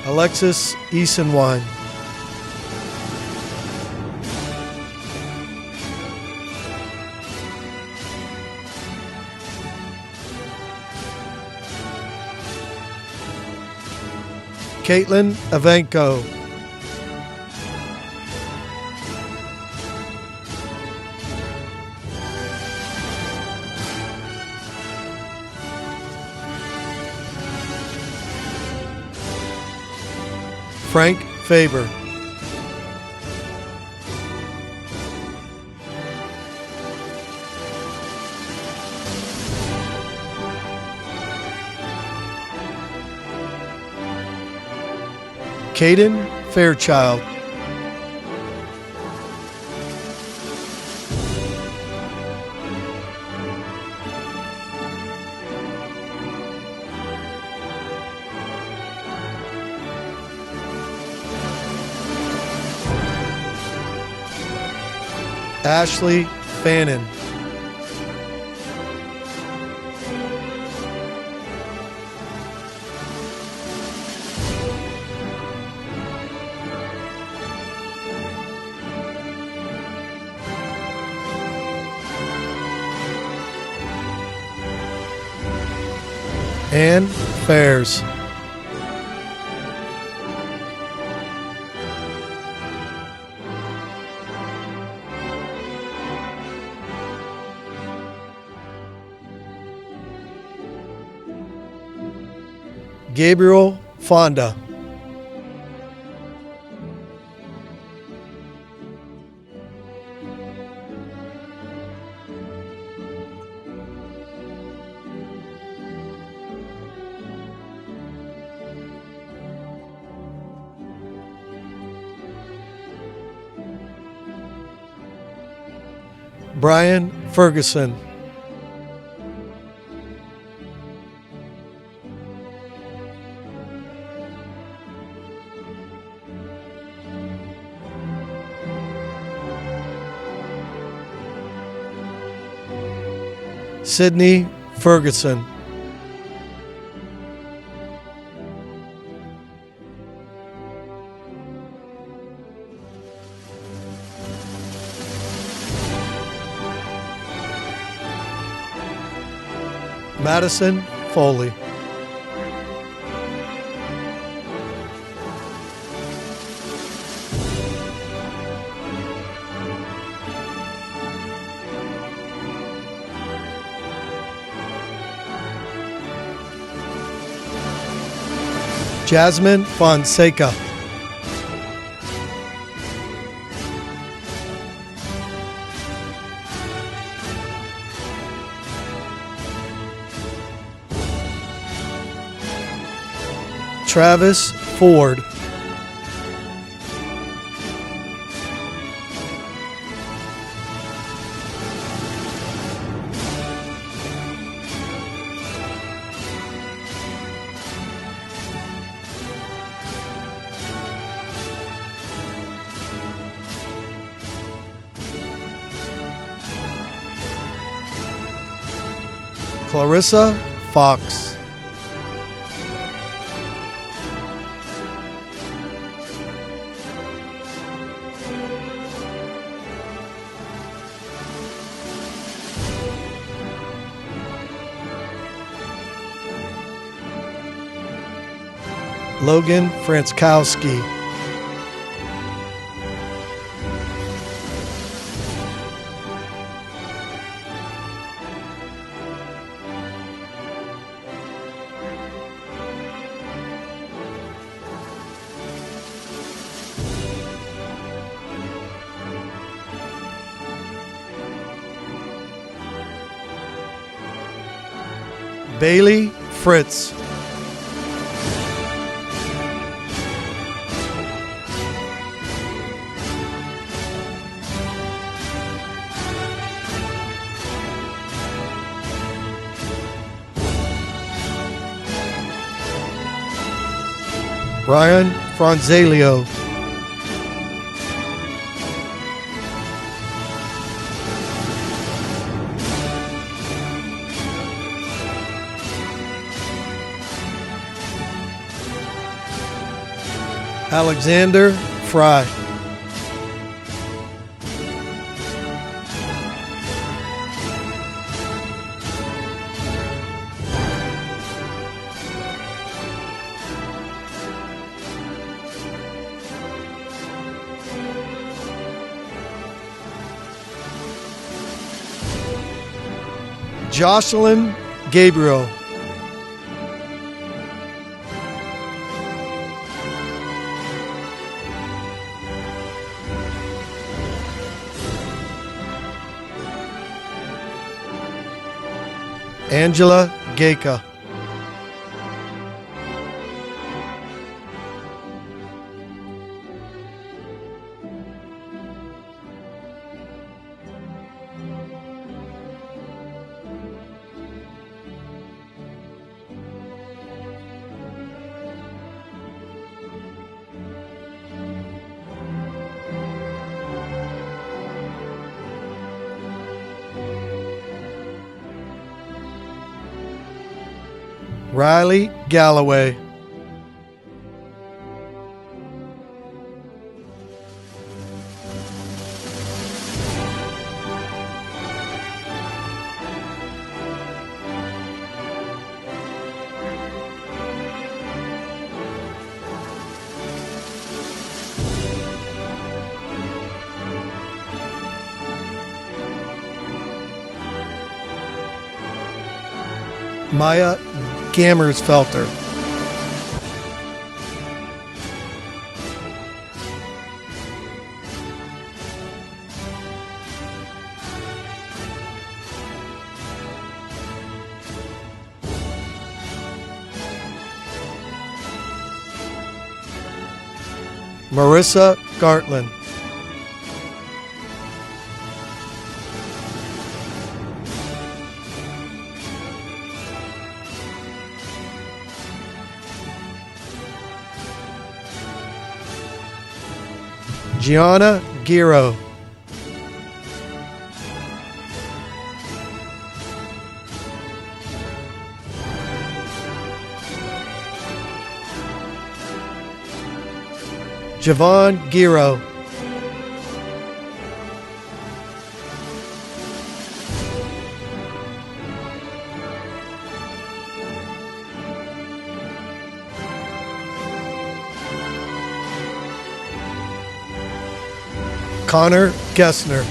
Alexis Easenwine. Caitlin Avenko. Frank Faber. Caden Fairchild. Ashley Fannin. Ann Fairs. Gabriel Fonda. Brian Ferguson. Sydney Ferguson. Madison Foley. Jasmine Fonseca. Travis Ford. Clarissa Fox. Logan Franskowski. Bailey Fritz. Ryan Franzalio. Alexander Fry. Jocelyn Gabriel. Angela Geka. Riley Galloway. Maya Gammersfelter. Marissa Gartland. Gianna Giro. Javon Giro. Connor Gessner.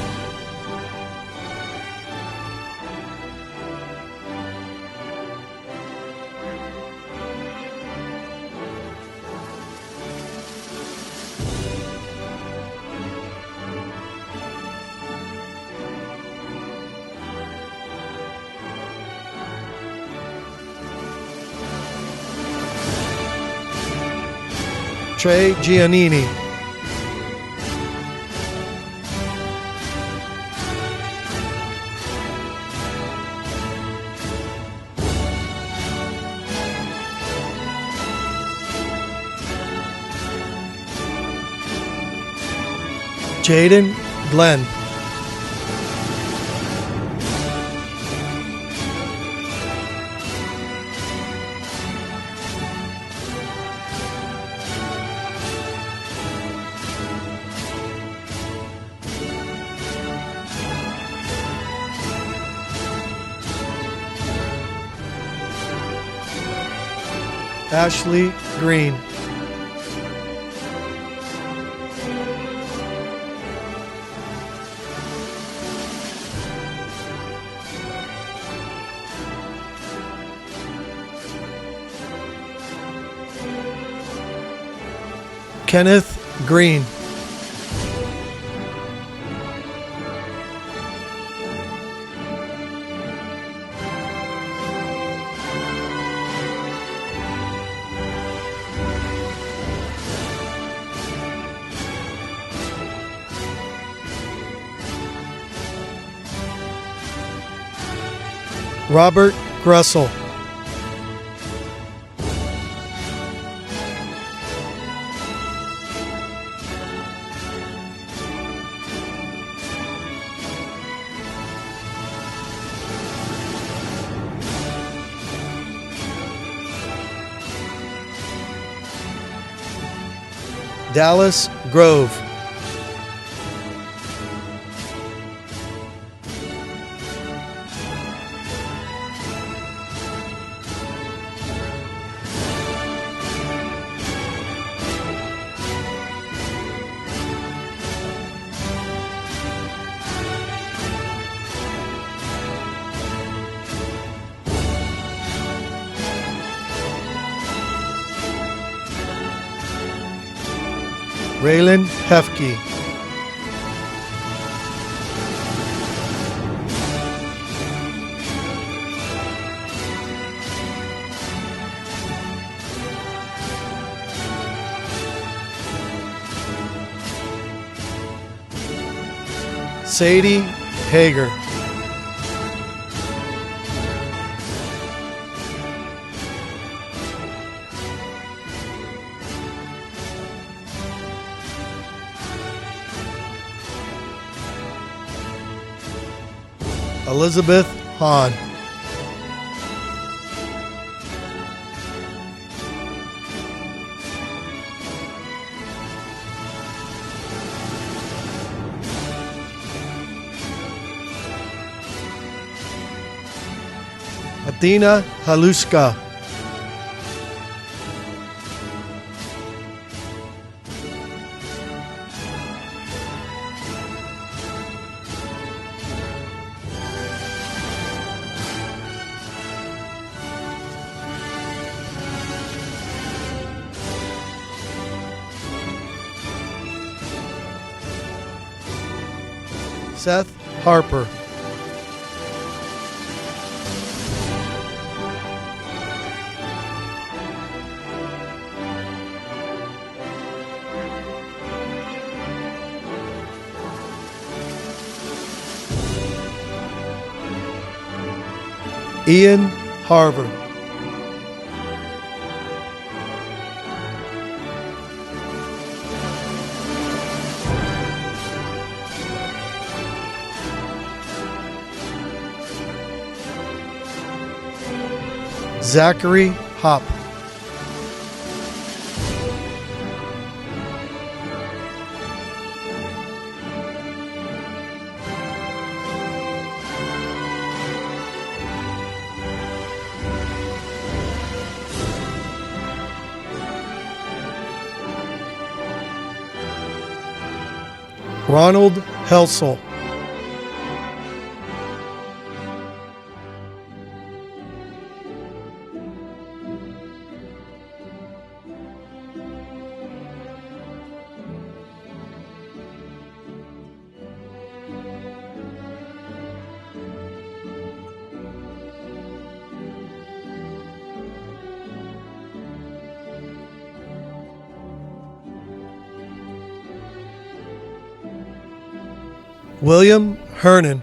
Trey Giannini. Jaden Glenn. Ashley Green. Kenneth Green. Robert Gressel. Dallas Grove. Raylan Hefke. Sadie Hager. Elizabeth Hahn. Athena Haluska. Seth Harper. Ian Harvard. Zachary Hop. Ronald Helsel. William Hernan.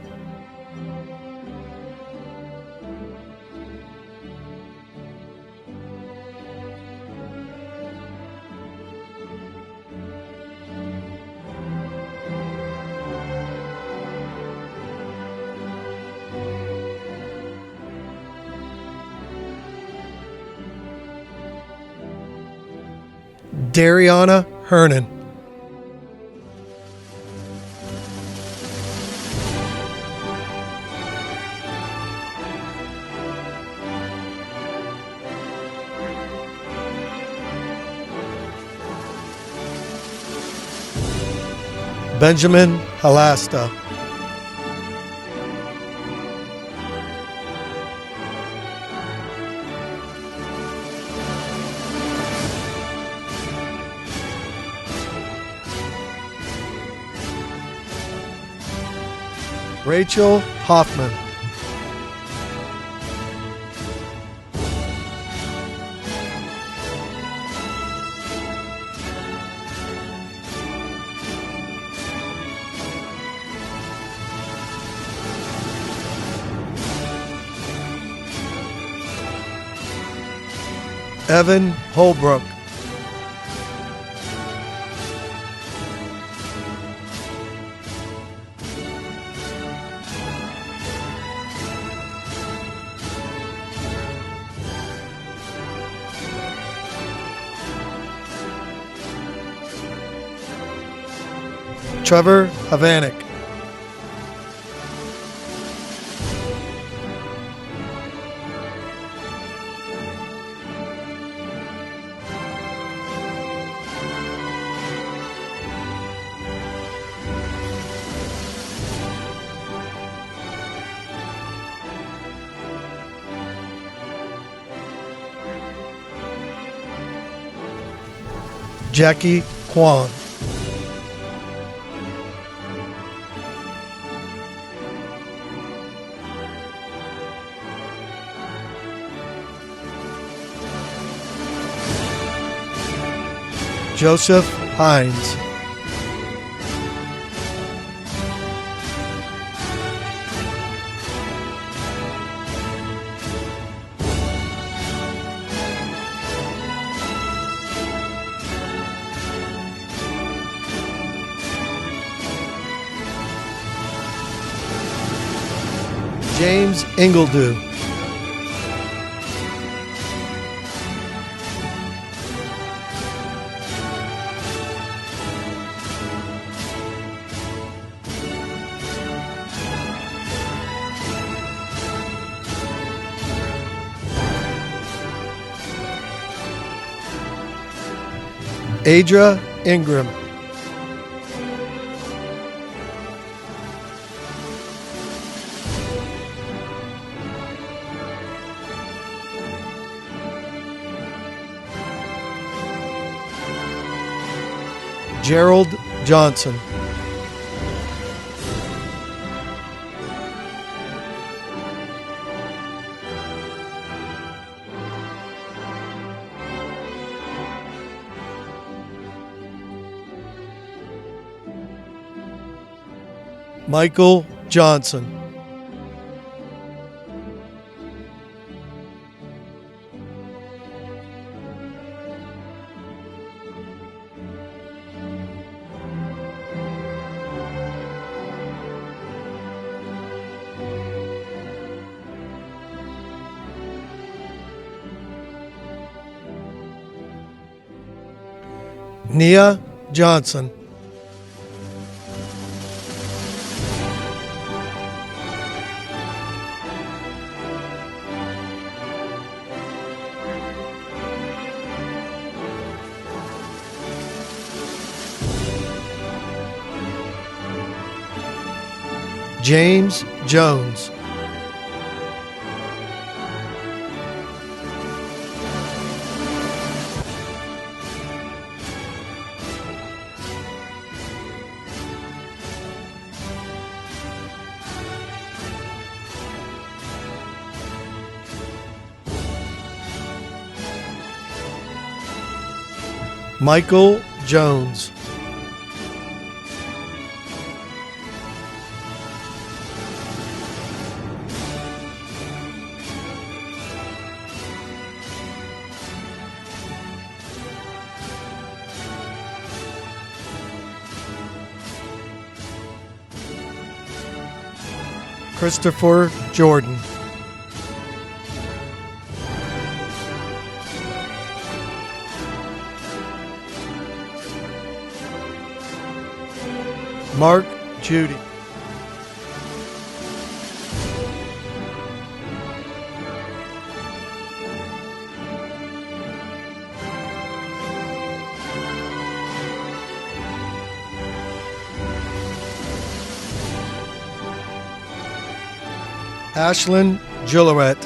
Dariana Hernan. Benjamin Halasta. Rachel Hoffman. Evan Holbrook. Trevor Havanek. Jackie Kwan. Joseph Hines. James Ingledew. Adra Ingram. Gerald Johnson. Michael Johnson. Nia Johnson. James Jones. Michael Jones. Christopher Jordan. Mark Judy. Ashlyn Gilleret.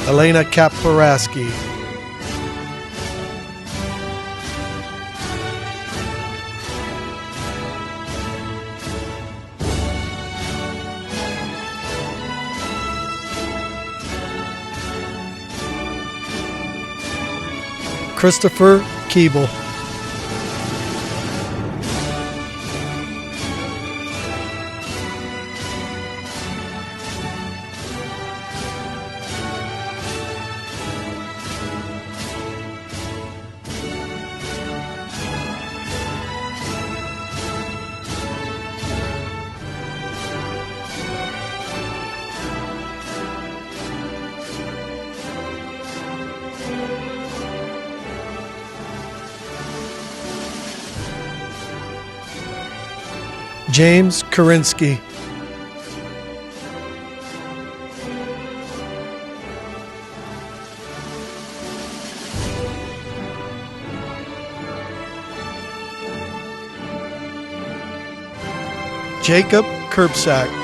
Elena Kaparaski. Christopher Keeble. James Karinsky. Jacob Kerbsack.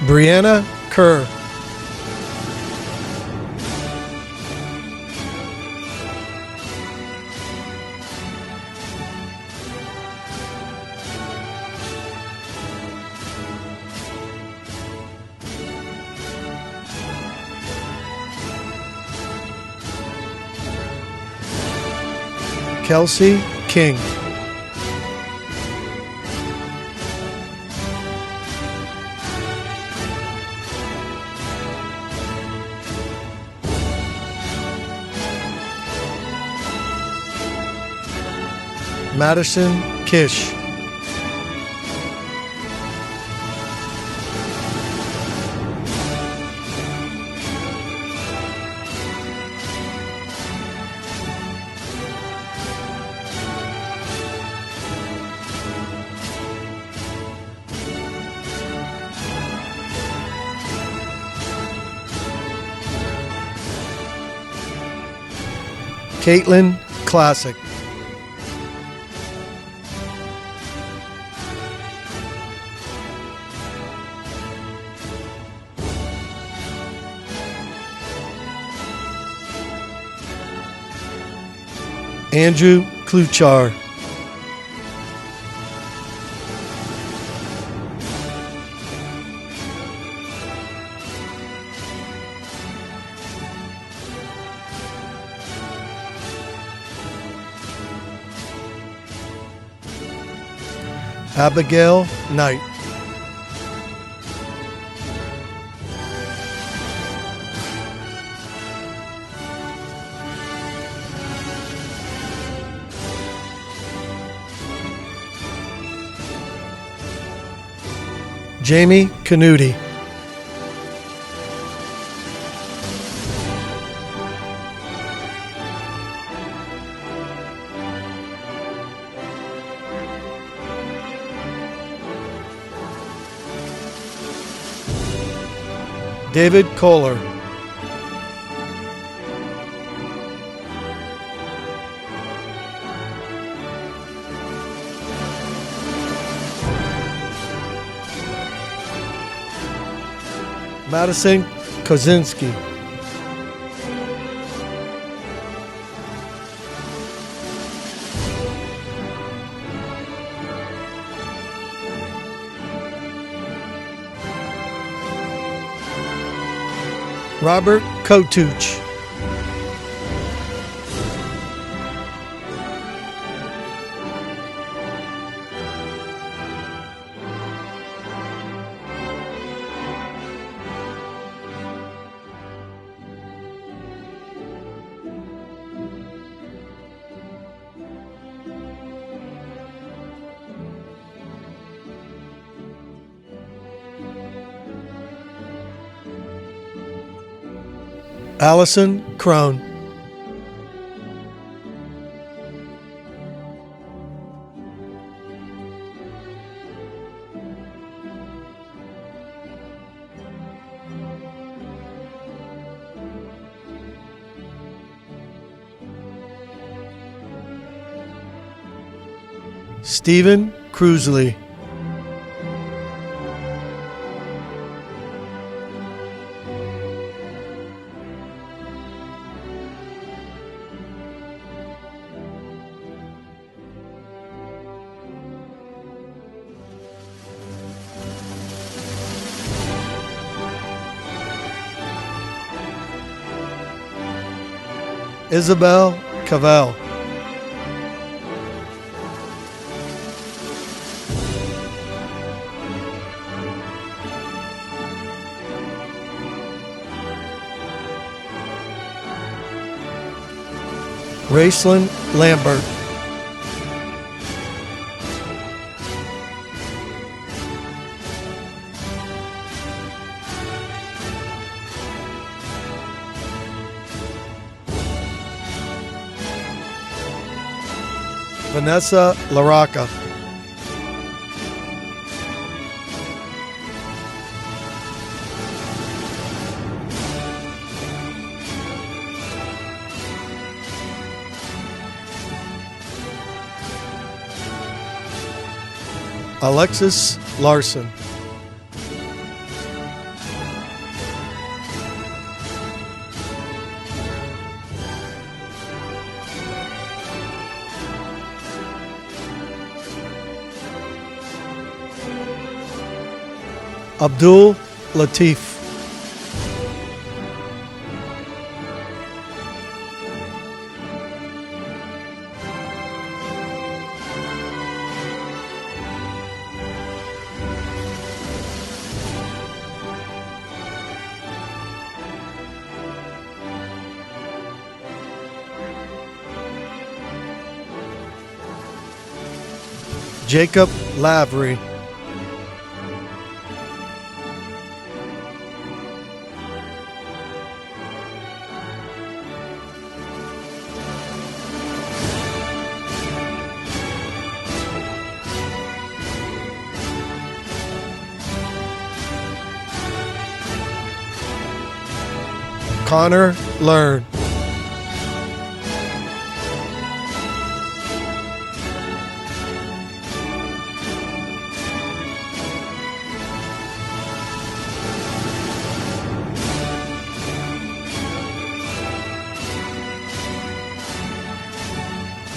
Brianna Kerr. Kelsey King. Madison Kish. Caitlin Classic. Andrew Kluchar. Abigail Knight. Jamie Canuti. David Kohler. Madison Kozinski. Robert Kotuch. Allison Crone. Stephen Cruisley. Isabel Cavell. Raceland Lambert. Vanessa Laraca. Alexis Larson. Abdul Latif. Jacob Lavery. Connor Learn.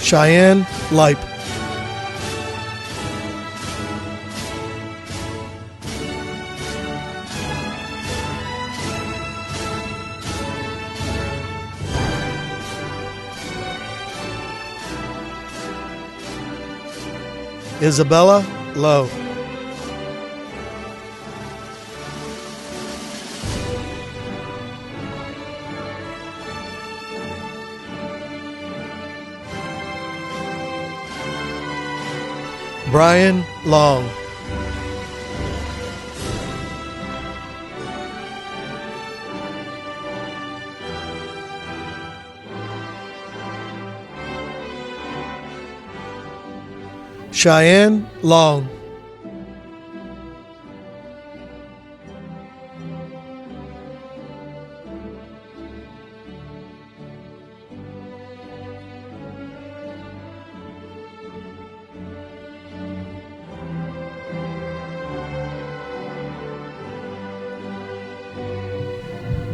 Cheyenne Lipe. Isabella Lowe. Brian Long. Cheyenne Long.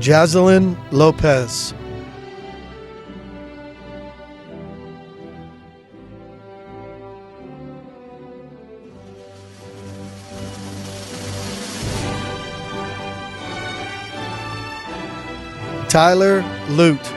Jazalyn Lopez. Tyler Lute.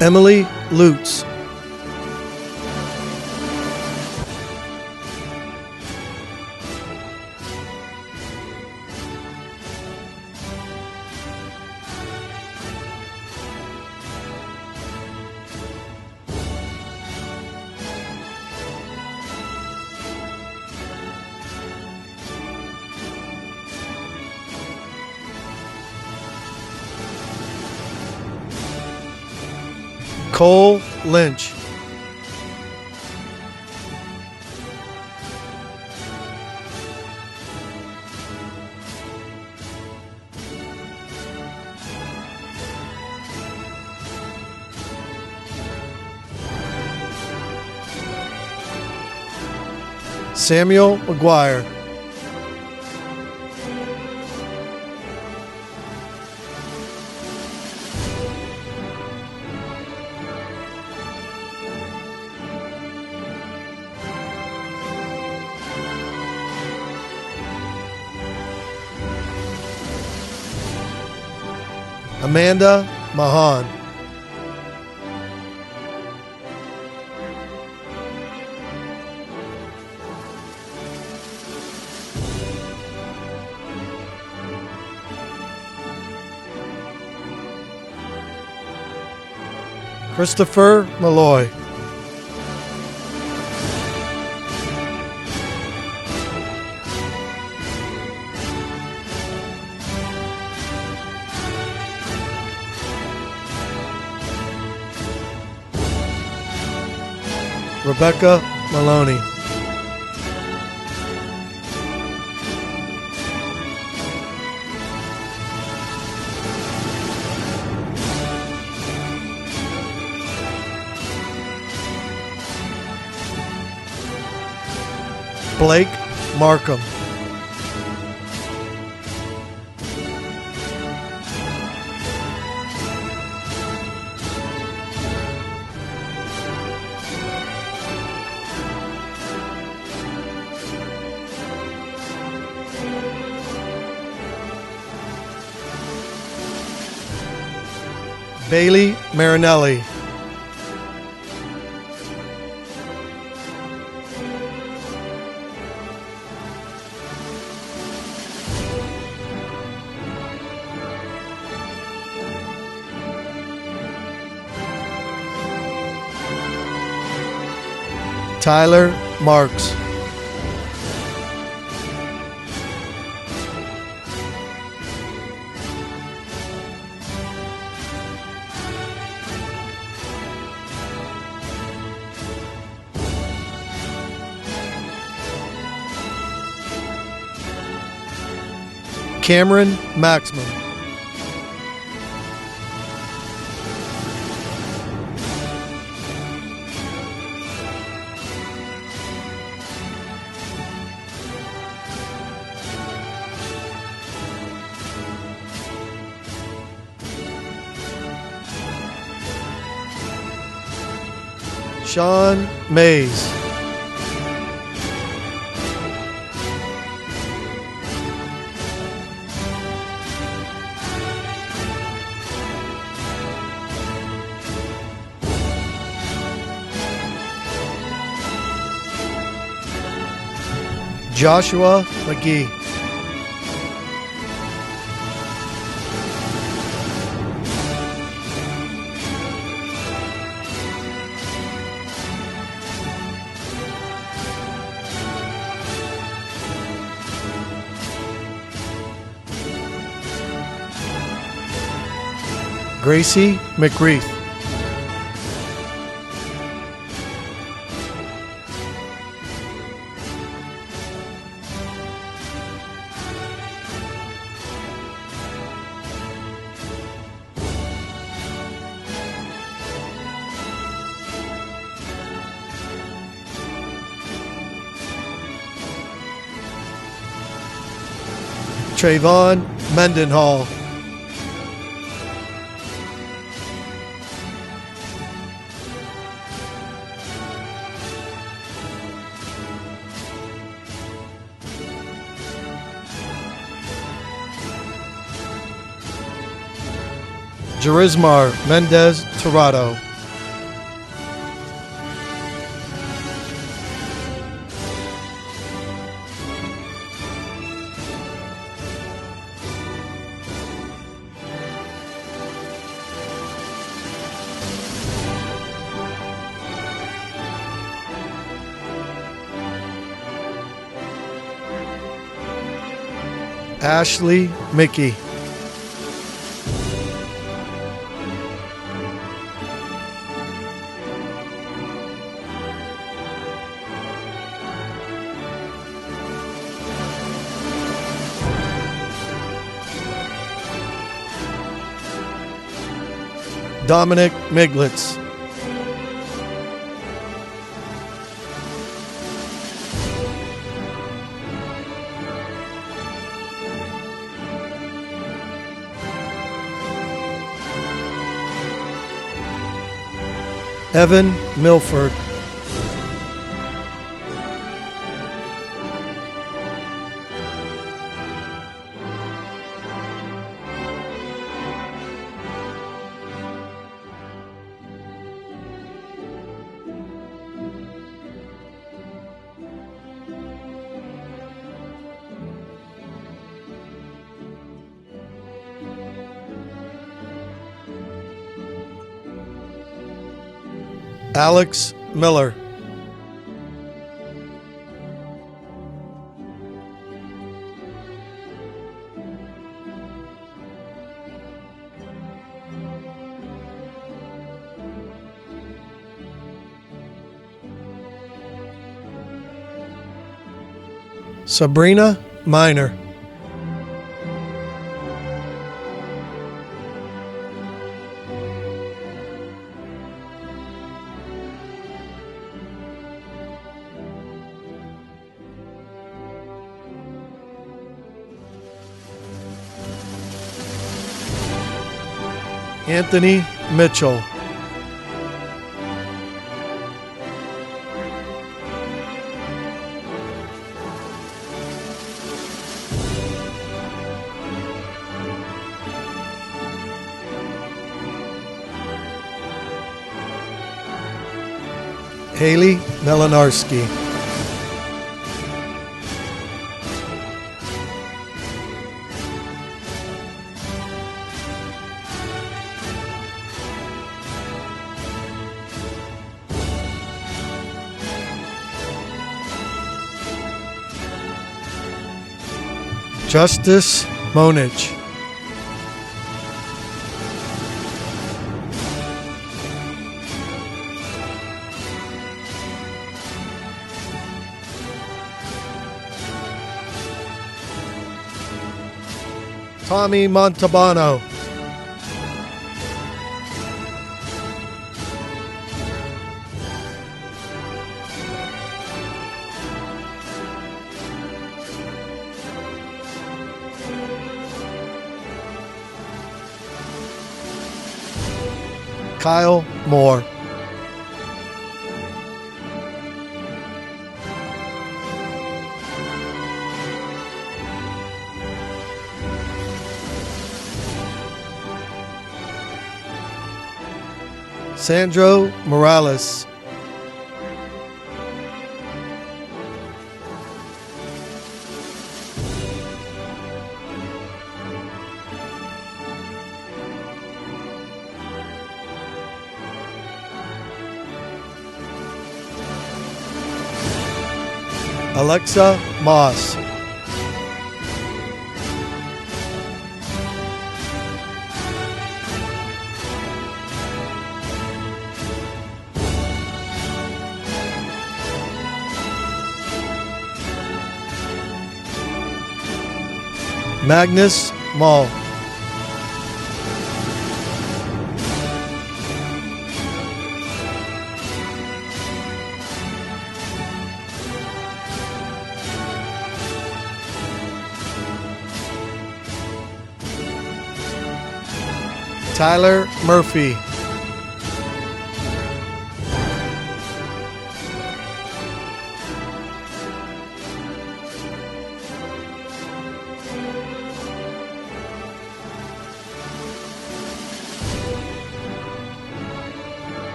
Emily Lutz. Cole Lynch. Samuel McGuire. Amanda Mahan. Christopher Malloy. Rebecca Maloney. Blake Markham. Bailey Marinelli. Tyler Marks. Cameron Maxman. Sean Mays. Joshua McGee. Gracie McGreeth. Trayvon Mendenhall. Jarismar Mendez Torado. Ashley Mickey. Dominic Miglitz. Evan Milford. Alex Miller. Sabrina Miner. Anthony Mitchell. Haley Melanarski. Justice Monich. Tommy Montalbano. Kyle Moore. Sandro Morales. Alexa Moss. Magnus Mall. Tyler Murphy.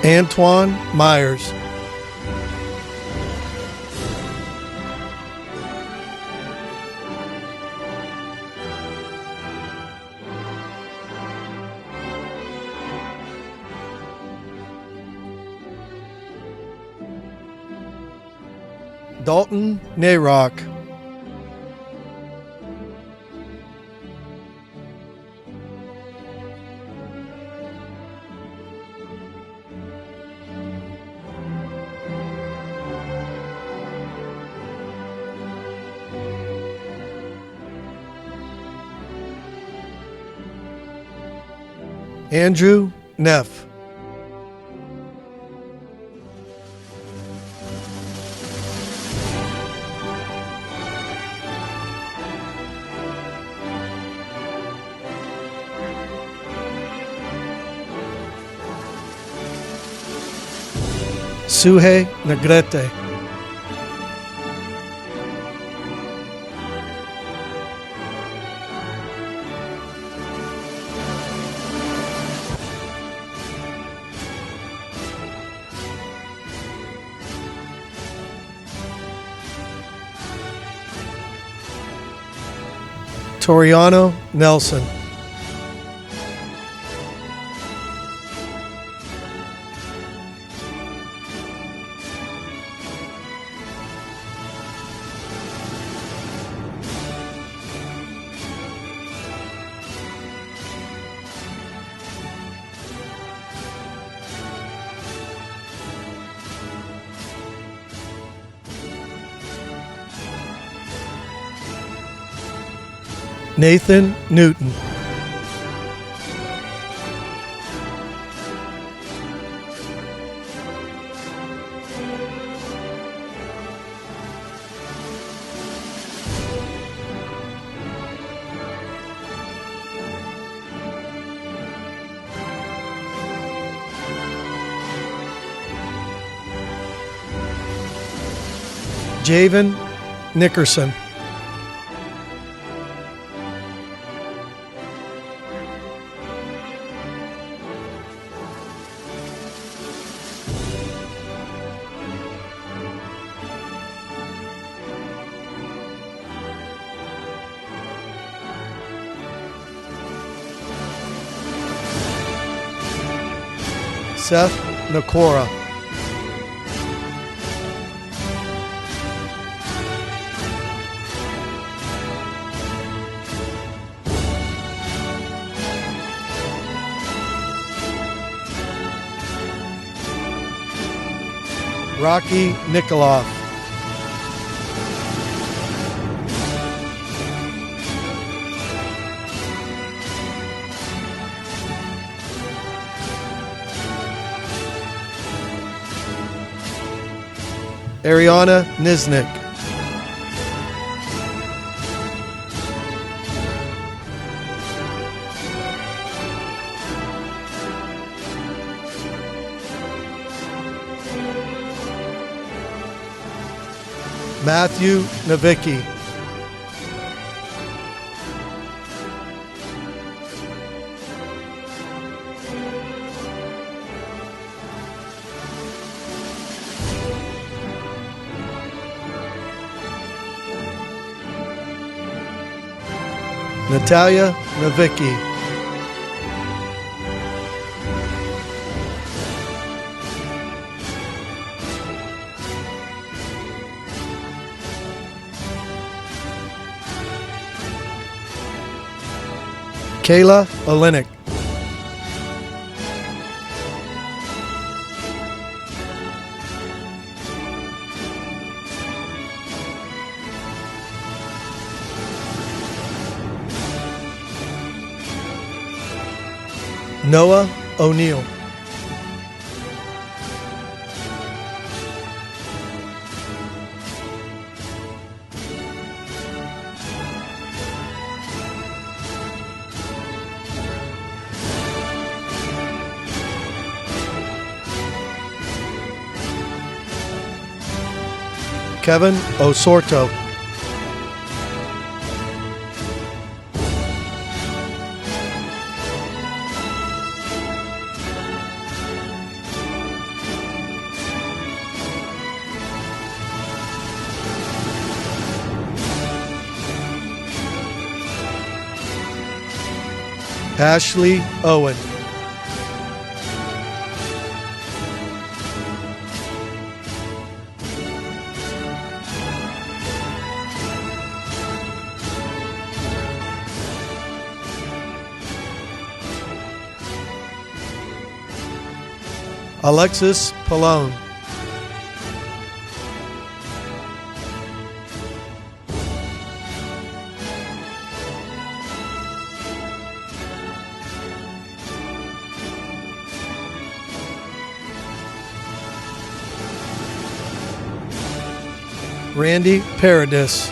Antoine Myers. Dalton Nayrock. Andrew Neff. Suhe Negrete. Toriano Nelson. Nathan Newton. Javen Nickerson. Seth Nakora. Rocky Nikolov. Ariana Niznik. Matthew Navicki. Natalia Navicki. Kayla Olenek. Noah O'Neill. Kevin Osorto. Ashley Owen. Alexis Pallone. Randy Paradis.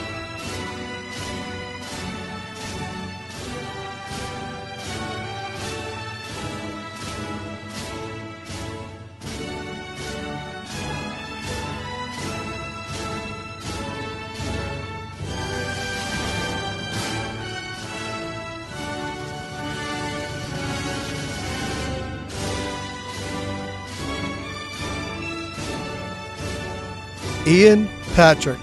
Ian Patrick.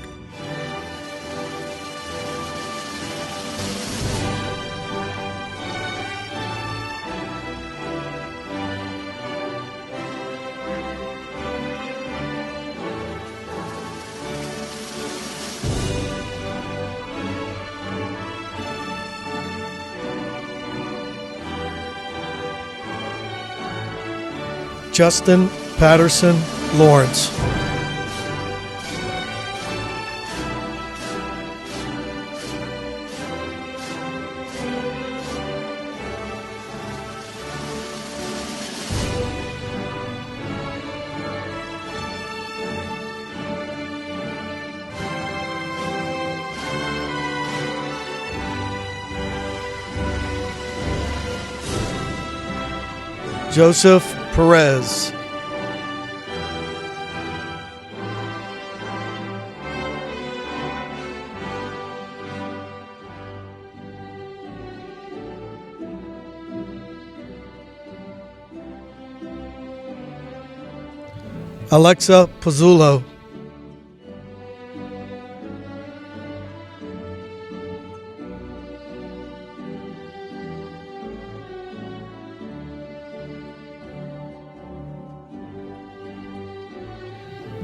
Justin Patterson Lawrence. Joseph Perez. Alexa Pizzulo.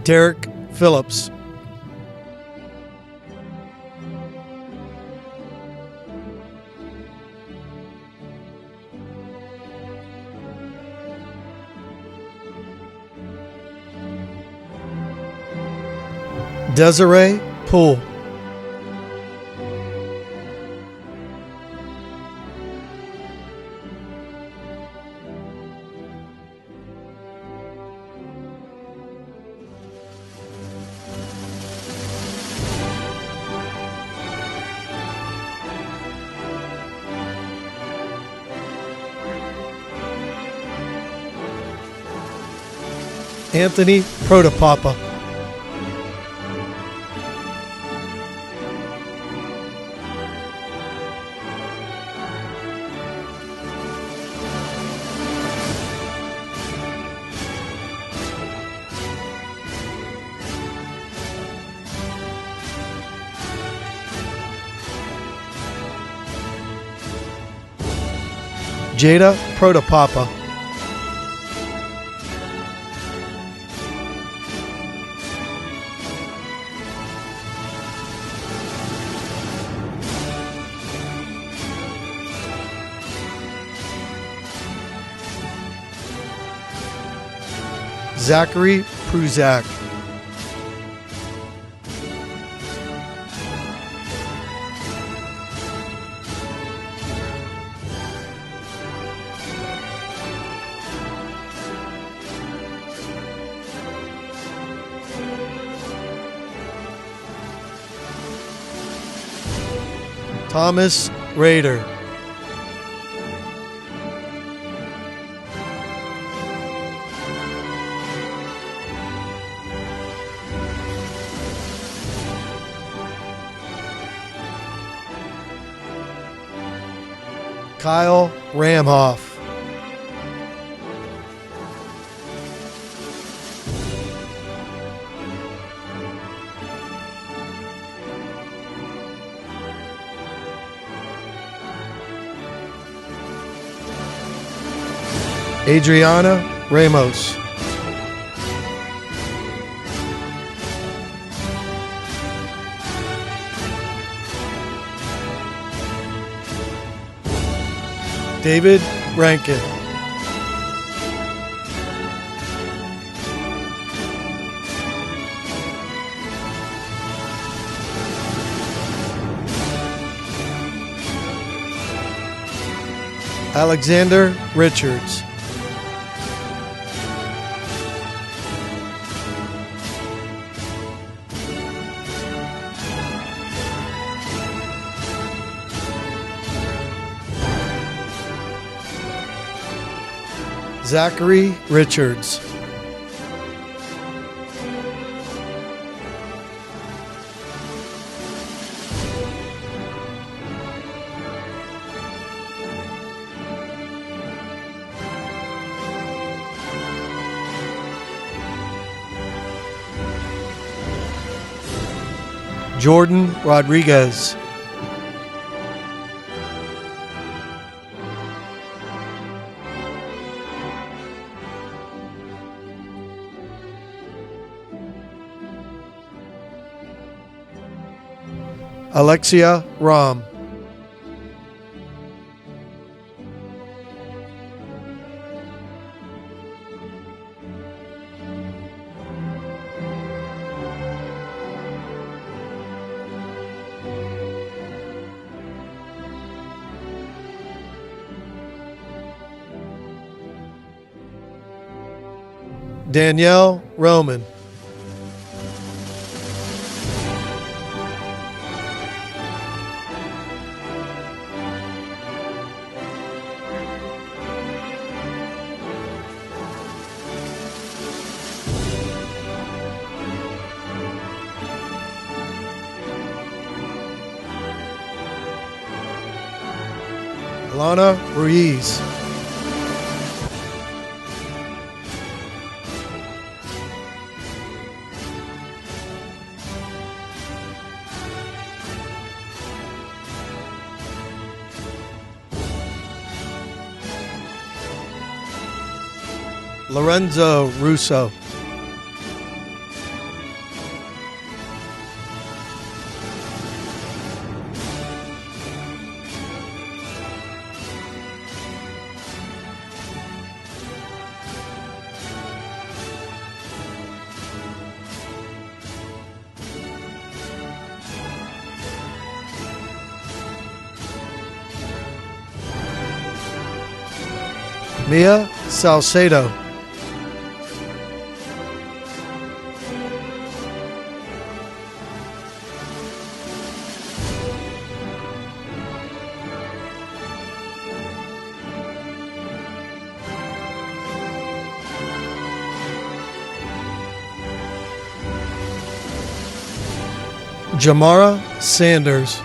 Derek Phillips. Desiree Poole. Anthony Protopapa. Jada Protopapa. Zachary Pruzak. Thomas Rader. Kyle Ramhoff. Adriana Ramos. David Rankin. Alexander Richards. Zachary Richards. Jordan Rodriguez. Alexia Ram. Danielle Roman. Alana Ruiz. Lorenzo Russo. Mia Salcedo. Jamara Sanders.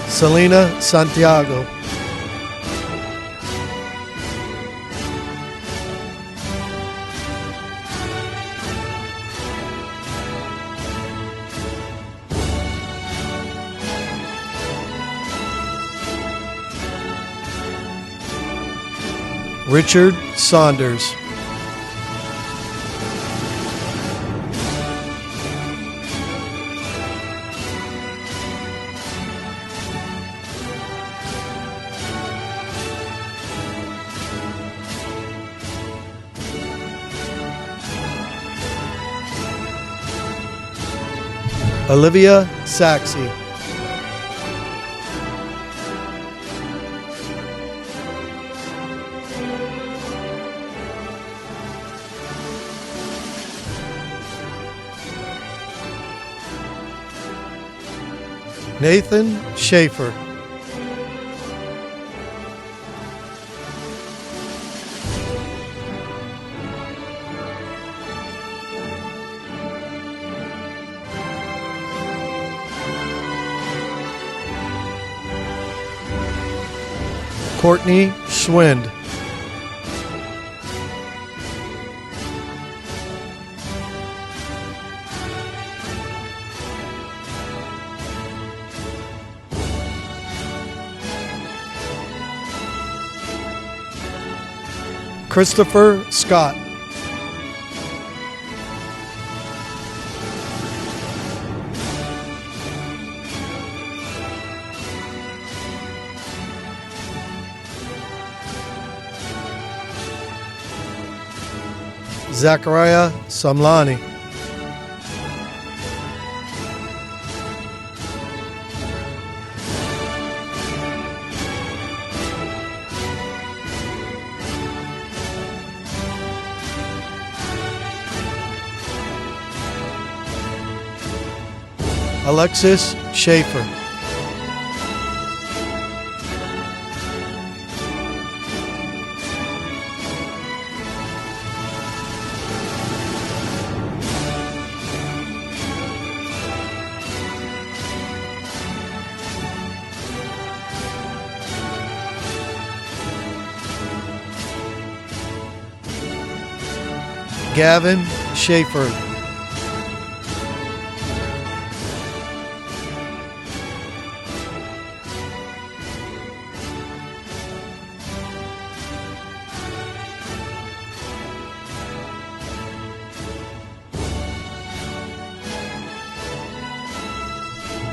Selena Santiago. Richard Saunders. Olivia Saxey. Nathan Schaefer. Courtney Schwind. Christopher Scott. Zachariah Samlani. Alexis Schaefer. Gavin Schaefer.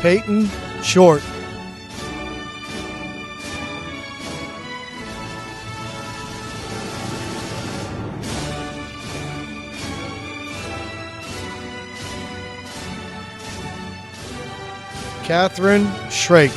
Peyton Short. Catherine Shrake.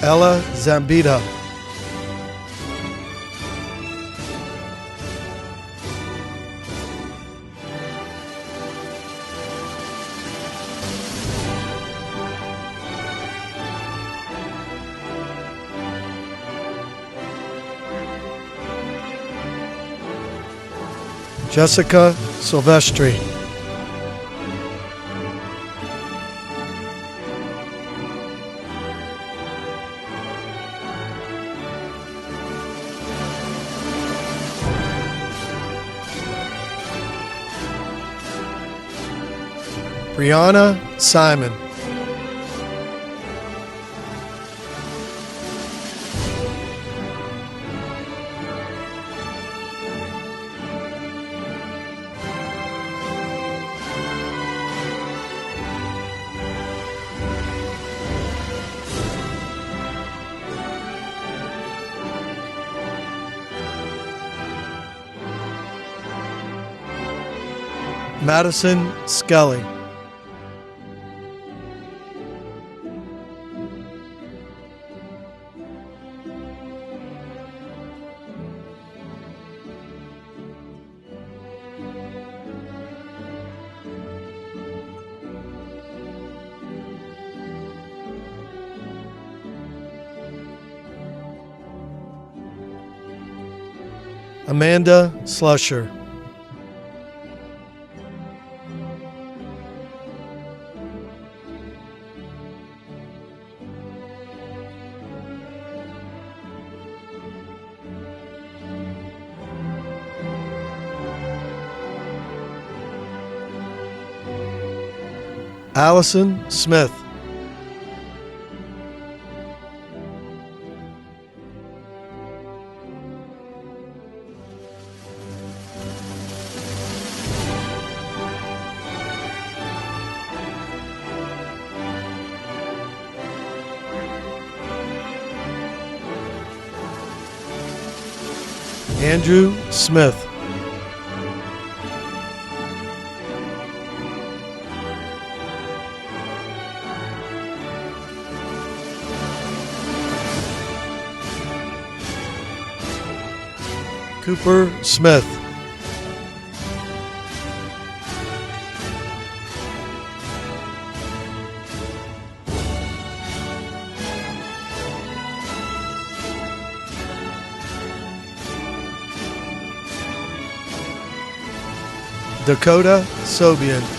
Ella Zambita. Jessica Silvestri. Brianna Simon. Madison Skelly. Amanda Slusher. Allison Smith. Andrew Smith. Cooper Smith. Dakota Sobian.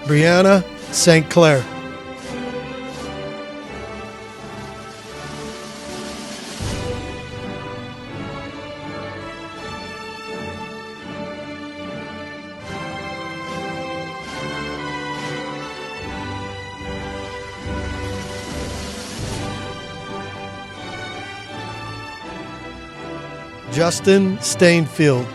Brianna St. Clair. Justin Stainfield.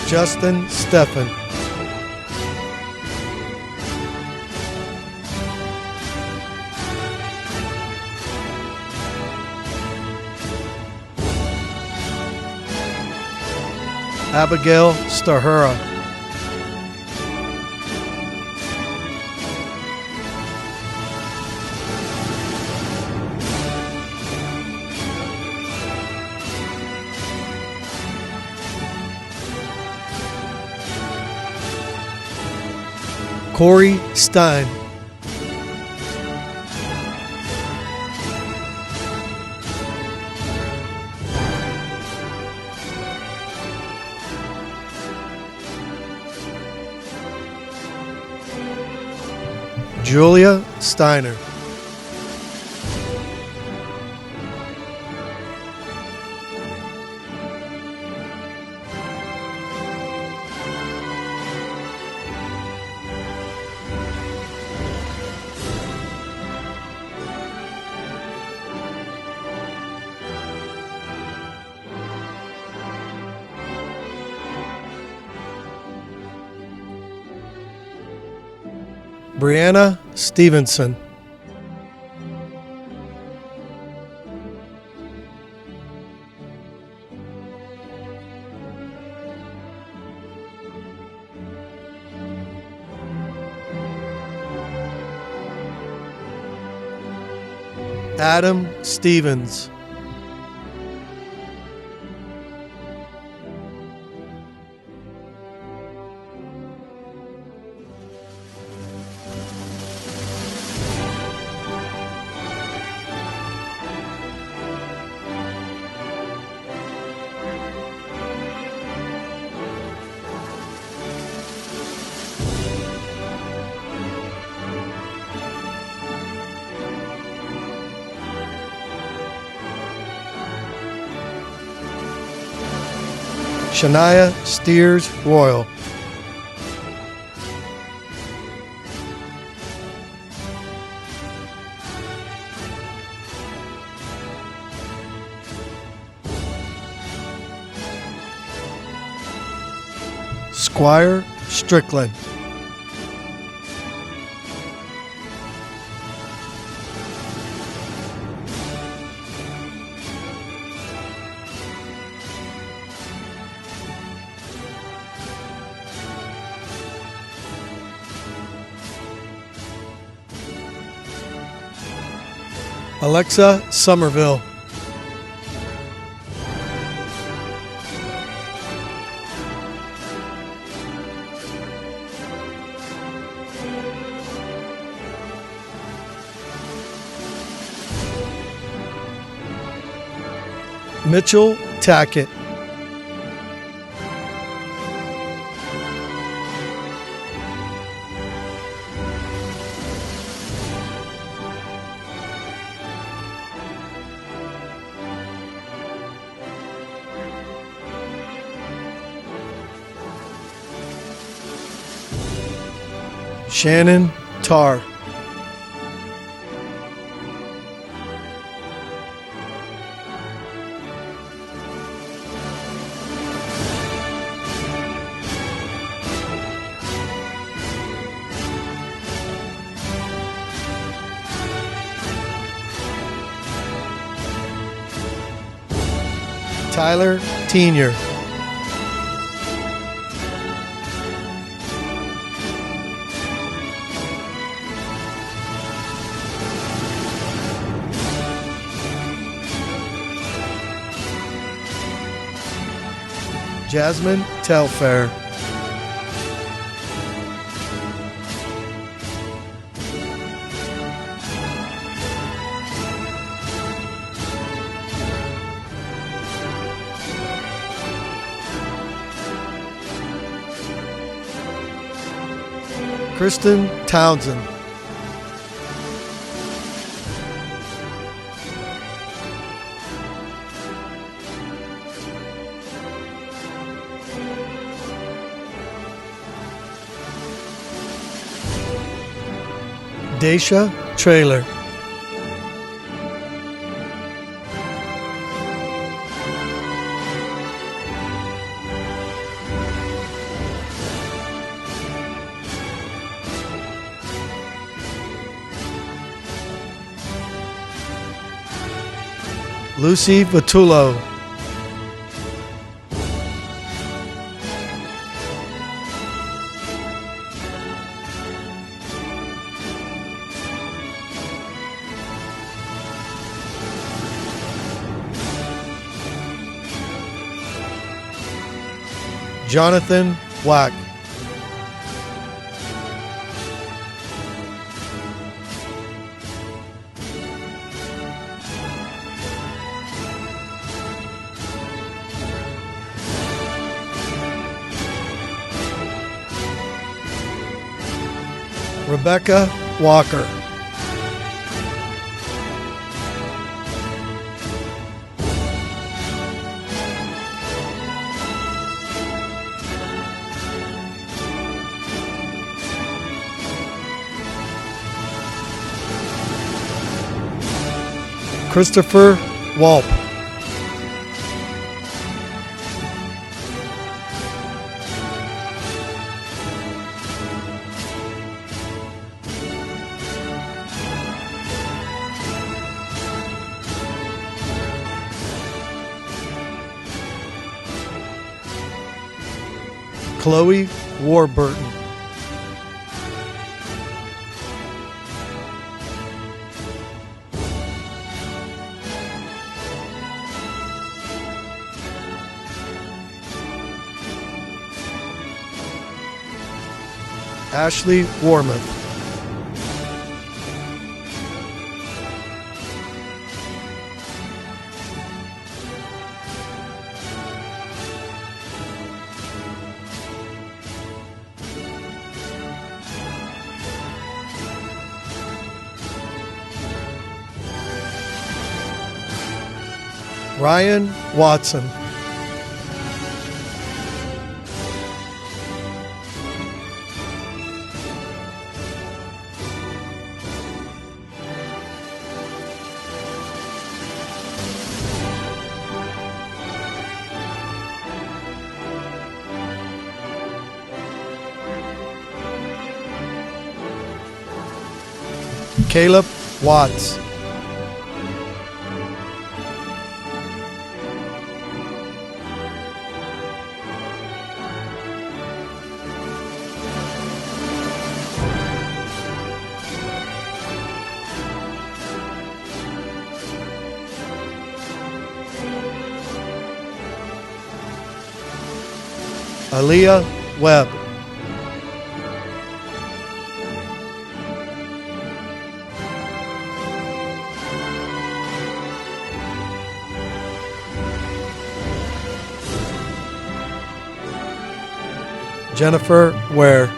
Justin Steffen. Abigail Stahura. Corey Stein. Julia Steiner. Brianna Stevenson. Adam Stevens. Shania Steers Royal. Squire Strickland. Alexa Somerville. Mitchell Tackett. Shannon Tarr. Tyler Tenier. Jasmine Telfair. Kristen Townsend. Daisha Trailer. Lucy Vitullo. Jonathan Wack. Rebecca Walker. Christopher Walp. Chloe Warburton. Ashley Warmoth. Ryan Watson. Caleb Watts. Aaliyah Webb. Jennifer Ware.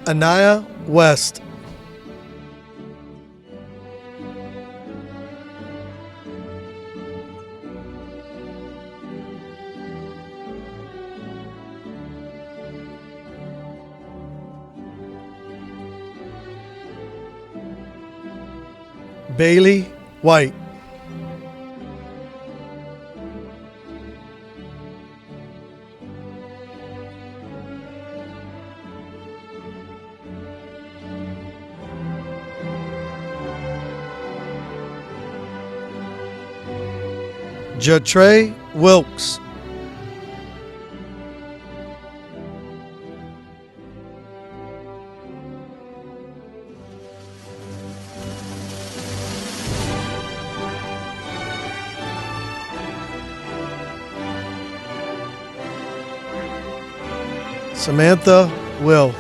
Anaya West. Bailey White. Jatre Wilkes. Samantha Will.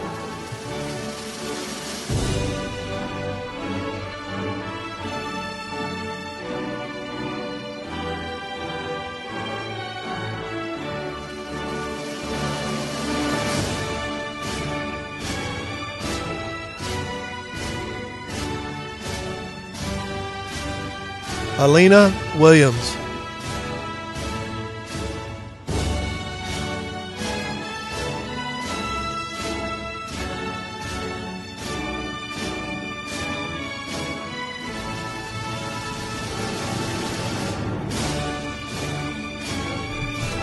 Alina Williams.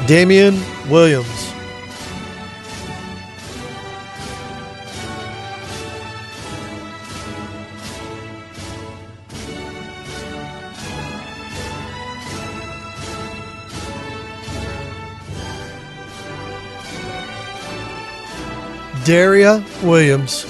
Damian Williams. Daria Williams.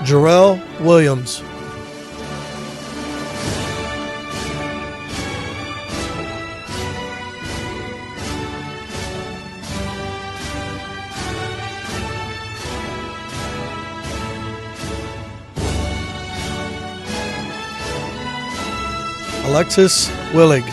Jarrell Williams. Alexis Willig.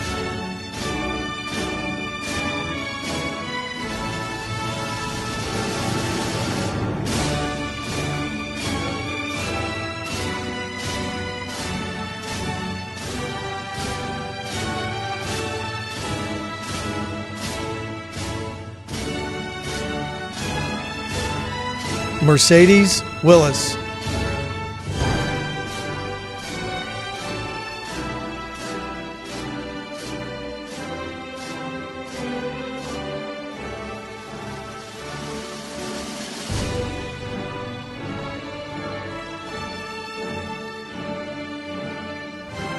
Mercedes Willis.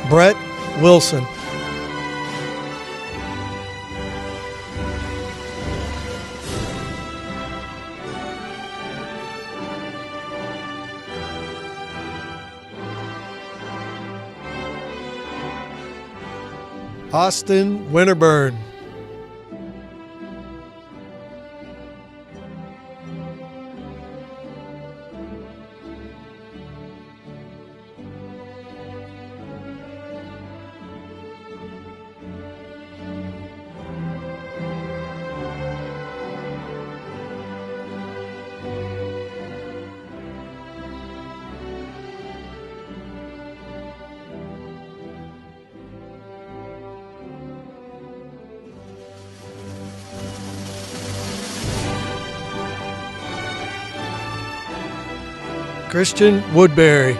Brett Wilson. Austin Winterburn. Christian Woodbury.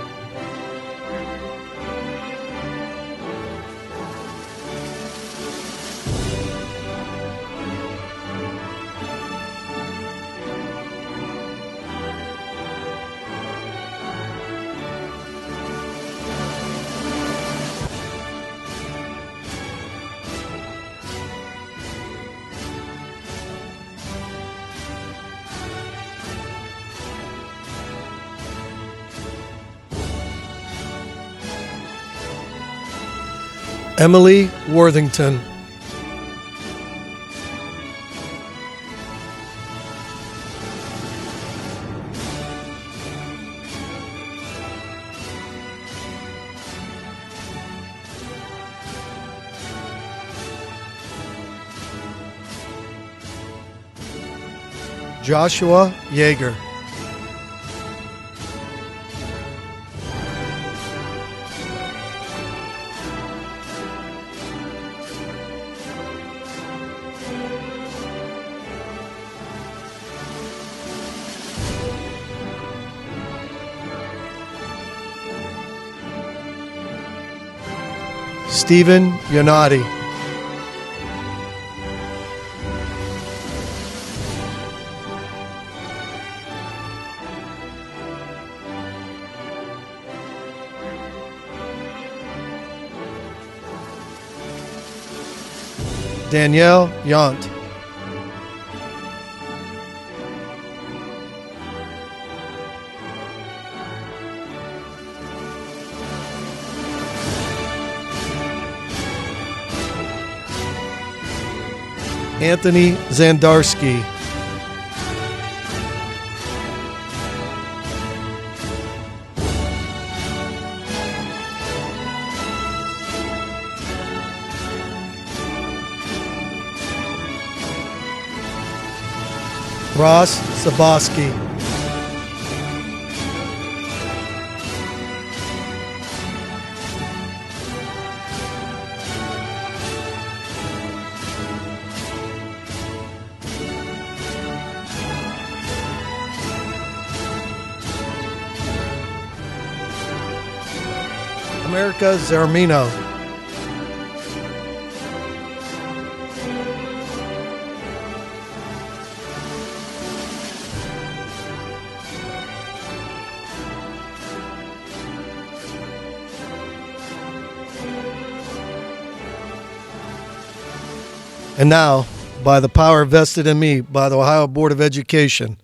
Emily Worthington. Joshua Yeager. Stephen Yanati. Danielle Yant. Anthony Zandarski. Ross Saboski. America Zermino. And now, by the power vested in me by the Ohio Board of Education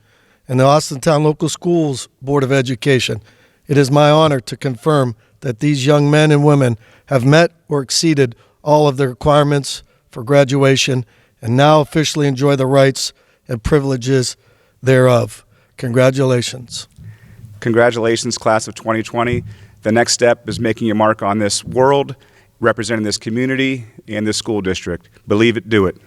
and the Austintown Local Schools Board of Education, it is my honor to confirm that these young men and women have met or exceeded all of the requirements for graduation and now officially enjoy the rights and privileges thereof. Congratulations. Congratulations, class of 2020. The next step is making your mark on this world, representing this community and this school district. Believe it, do it.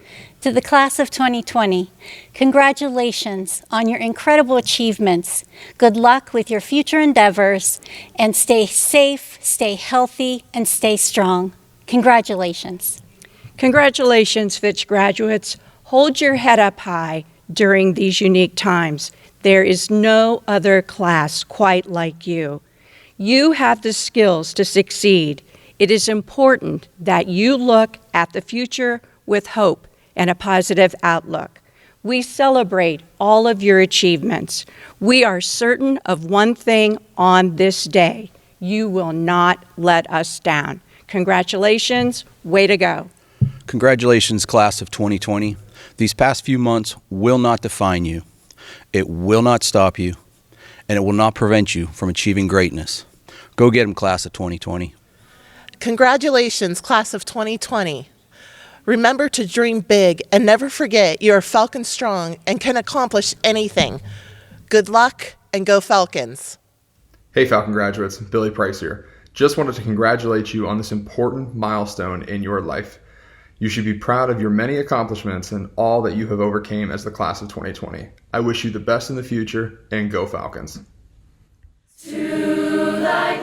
To the class of 2020, congratulations on your incredible achievements. Good luck with your future endeavors, and stay safe, stay healthy, and stay strong. Congratulations. Congratulations, Fitch graduates. Hold your head up high during these unique times. There is no other class quite like you. You have the skills to succeed. It is important that you look at the future with hope and a positive outlook. We celebrate all of your achievements. We are certain of one thing on this day: you will not let us down. Congratulations, way to go. Congratulations, class of 2020. These past few months will not define you. It will not stop you, and it will not prevent you from achieving greatness. Go get them, class of 2020. Congratulations, class of 2020. Remember to dream big and never forget you are Falcon strong and can accomplish anything. Good luck and go Falcons. Hey Falcon graduates, Billy Price here. Just wanted to congratulate you on this important milestone in your life. You should be proud of your many accomplishments and all that you have overcame as the class of 2020. I wish you the best in the future, and go Falcons. To thy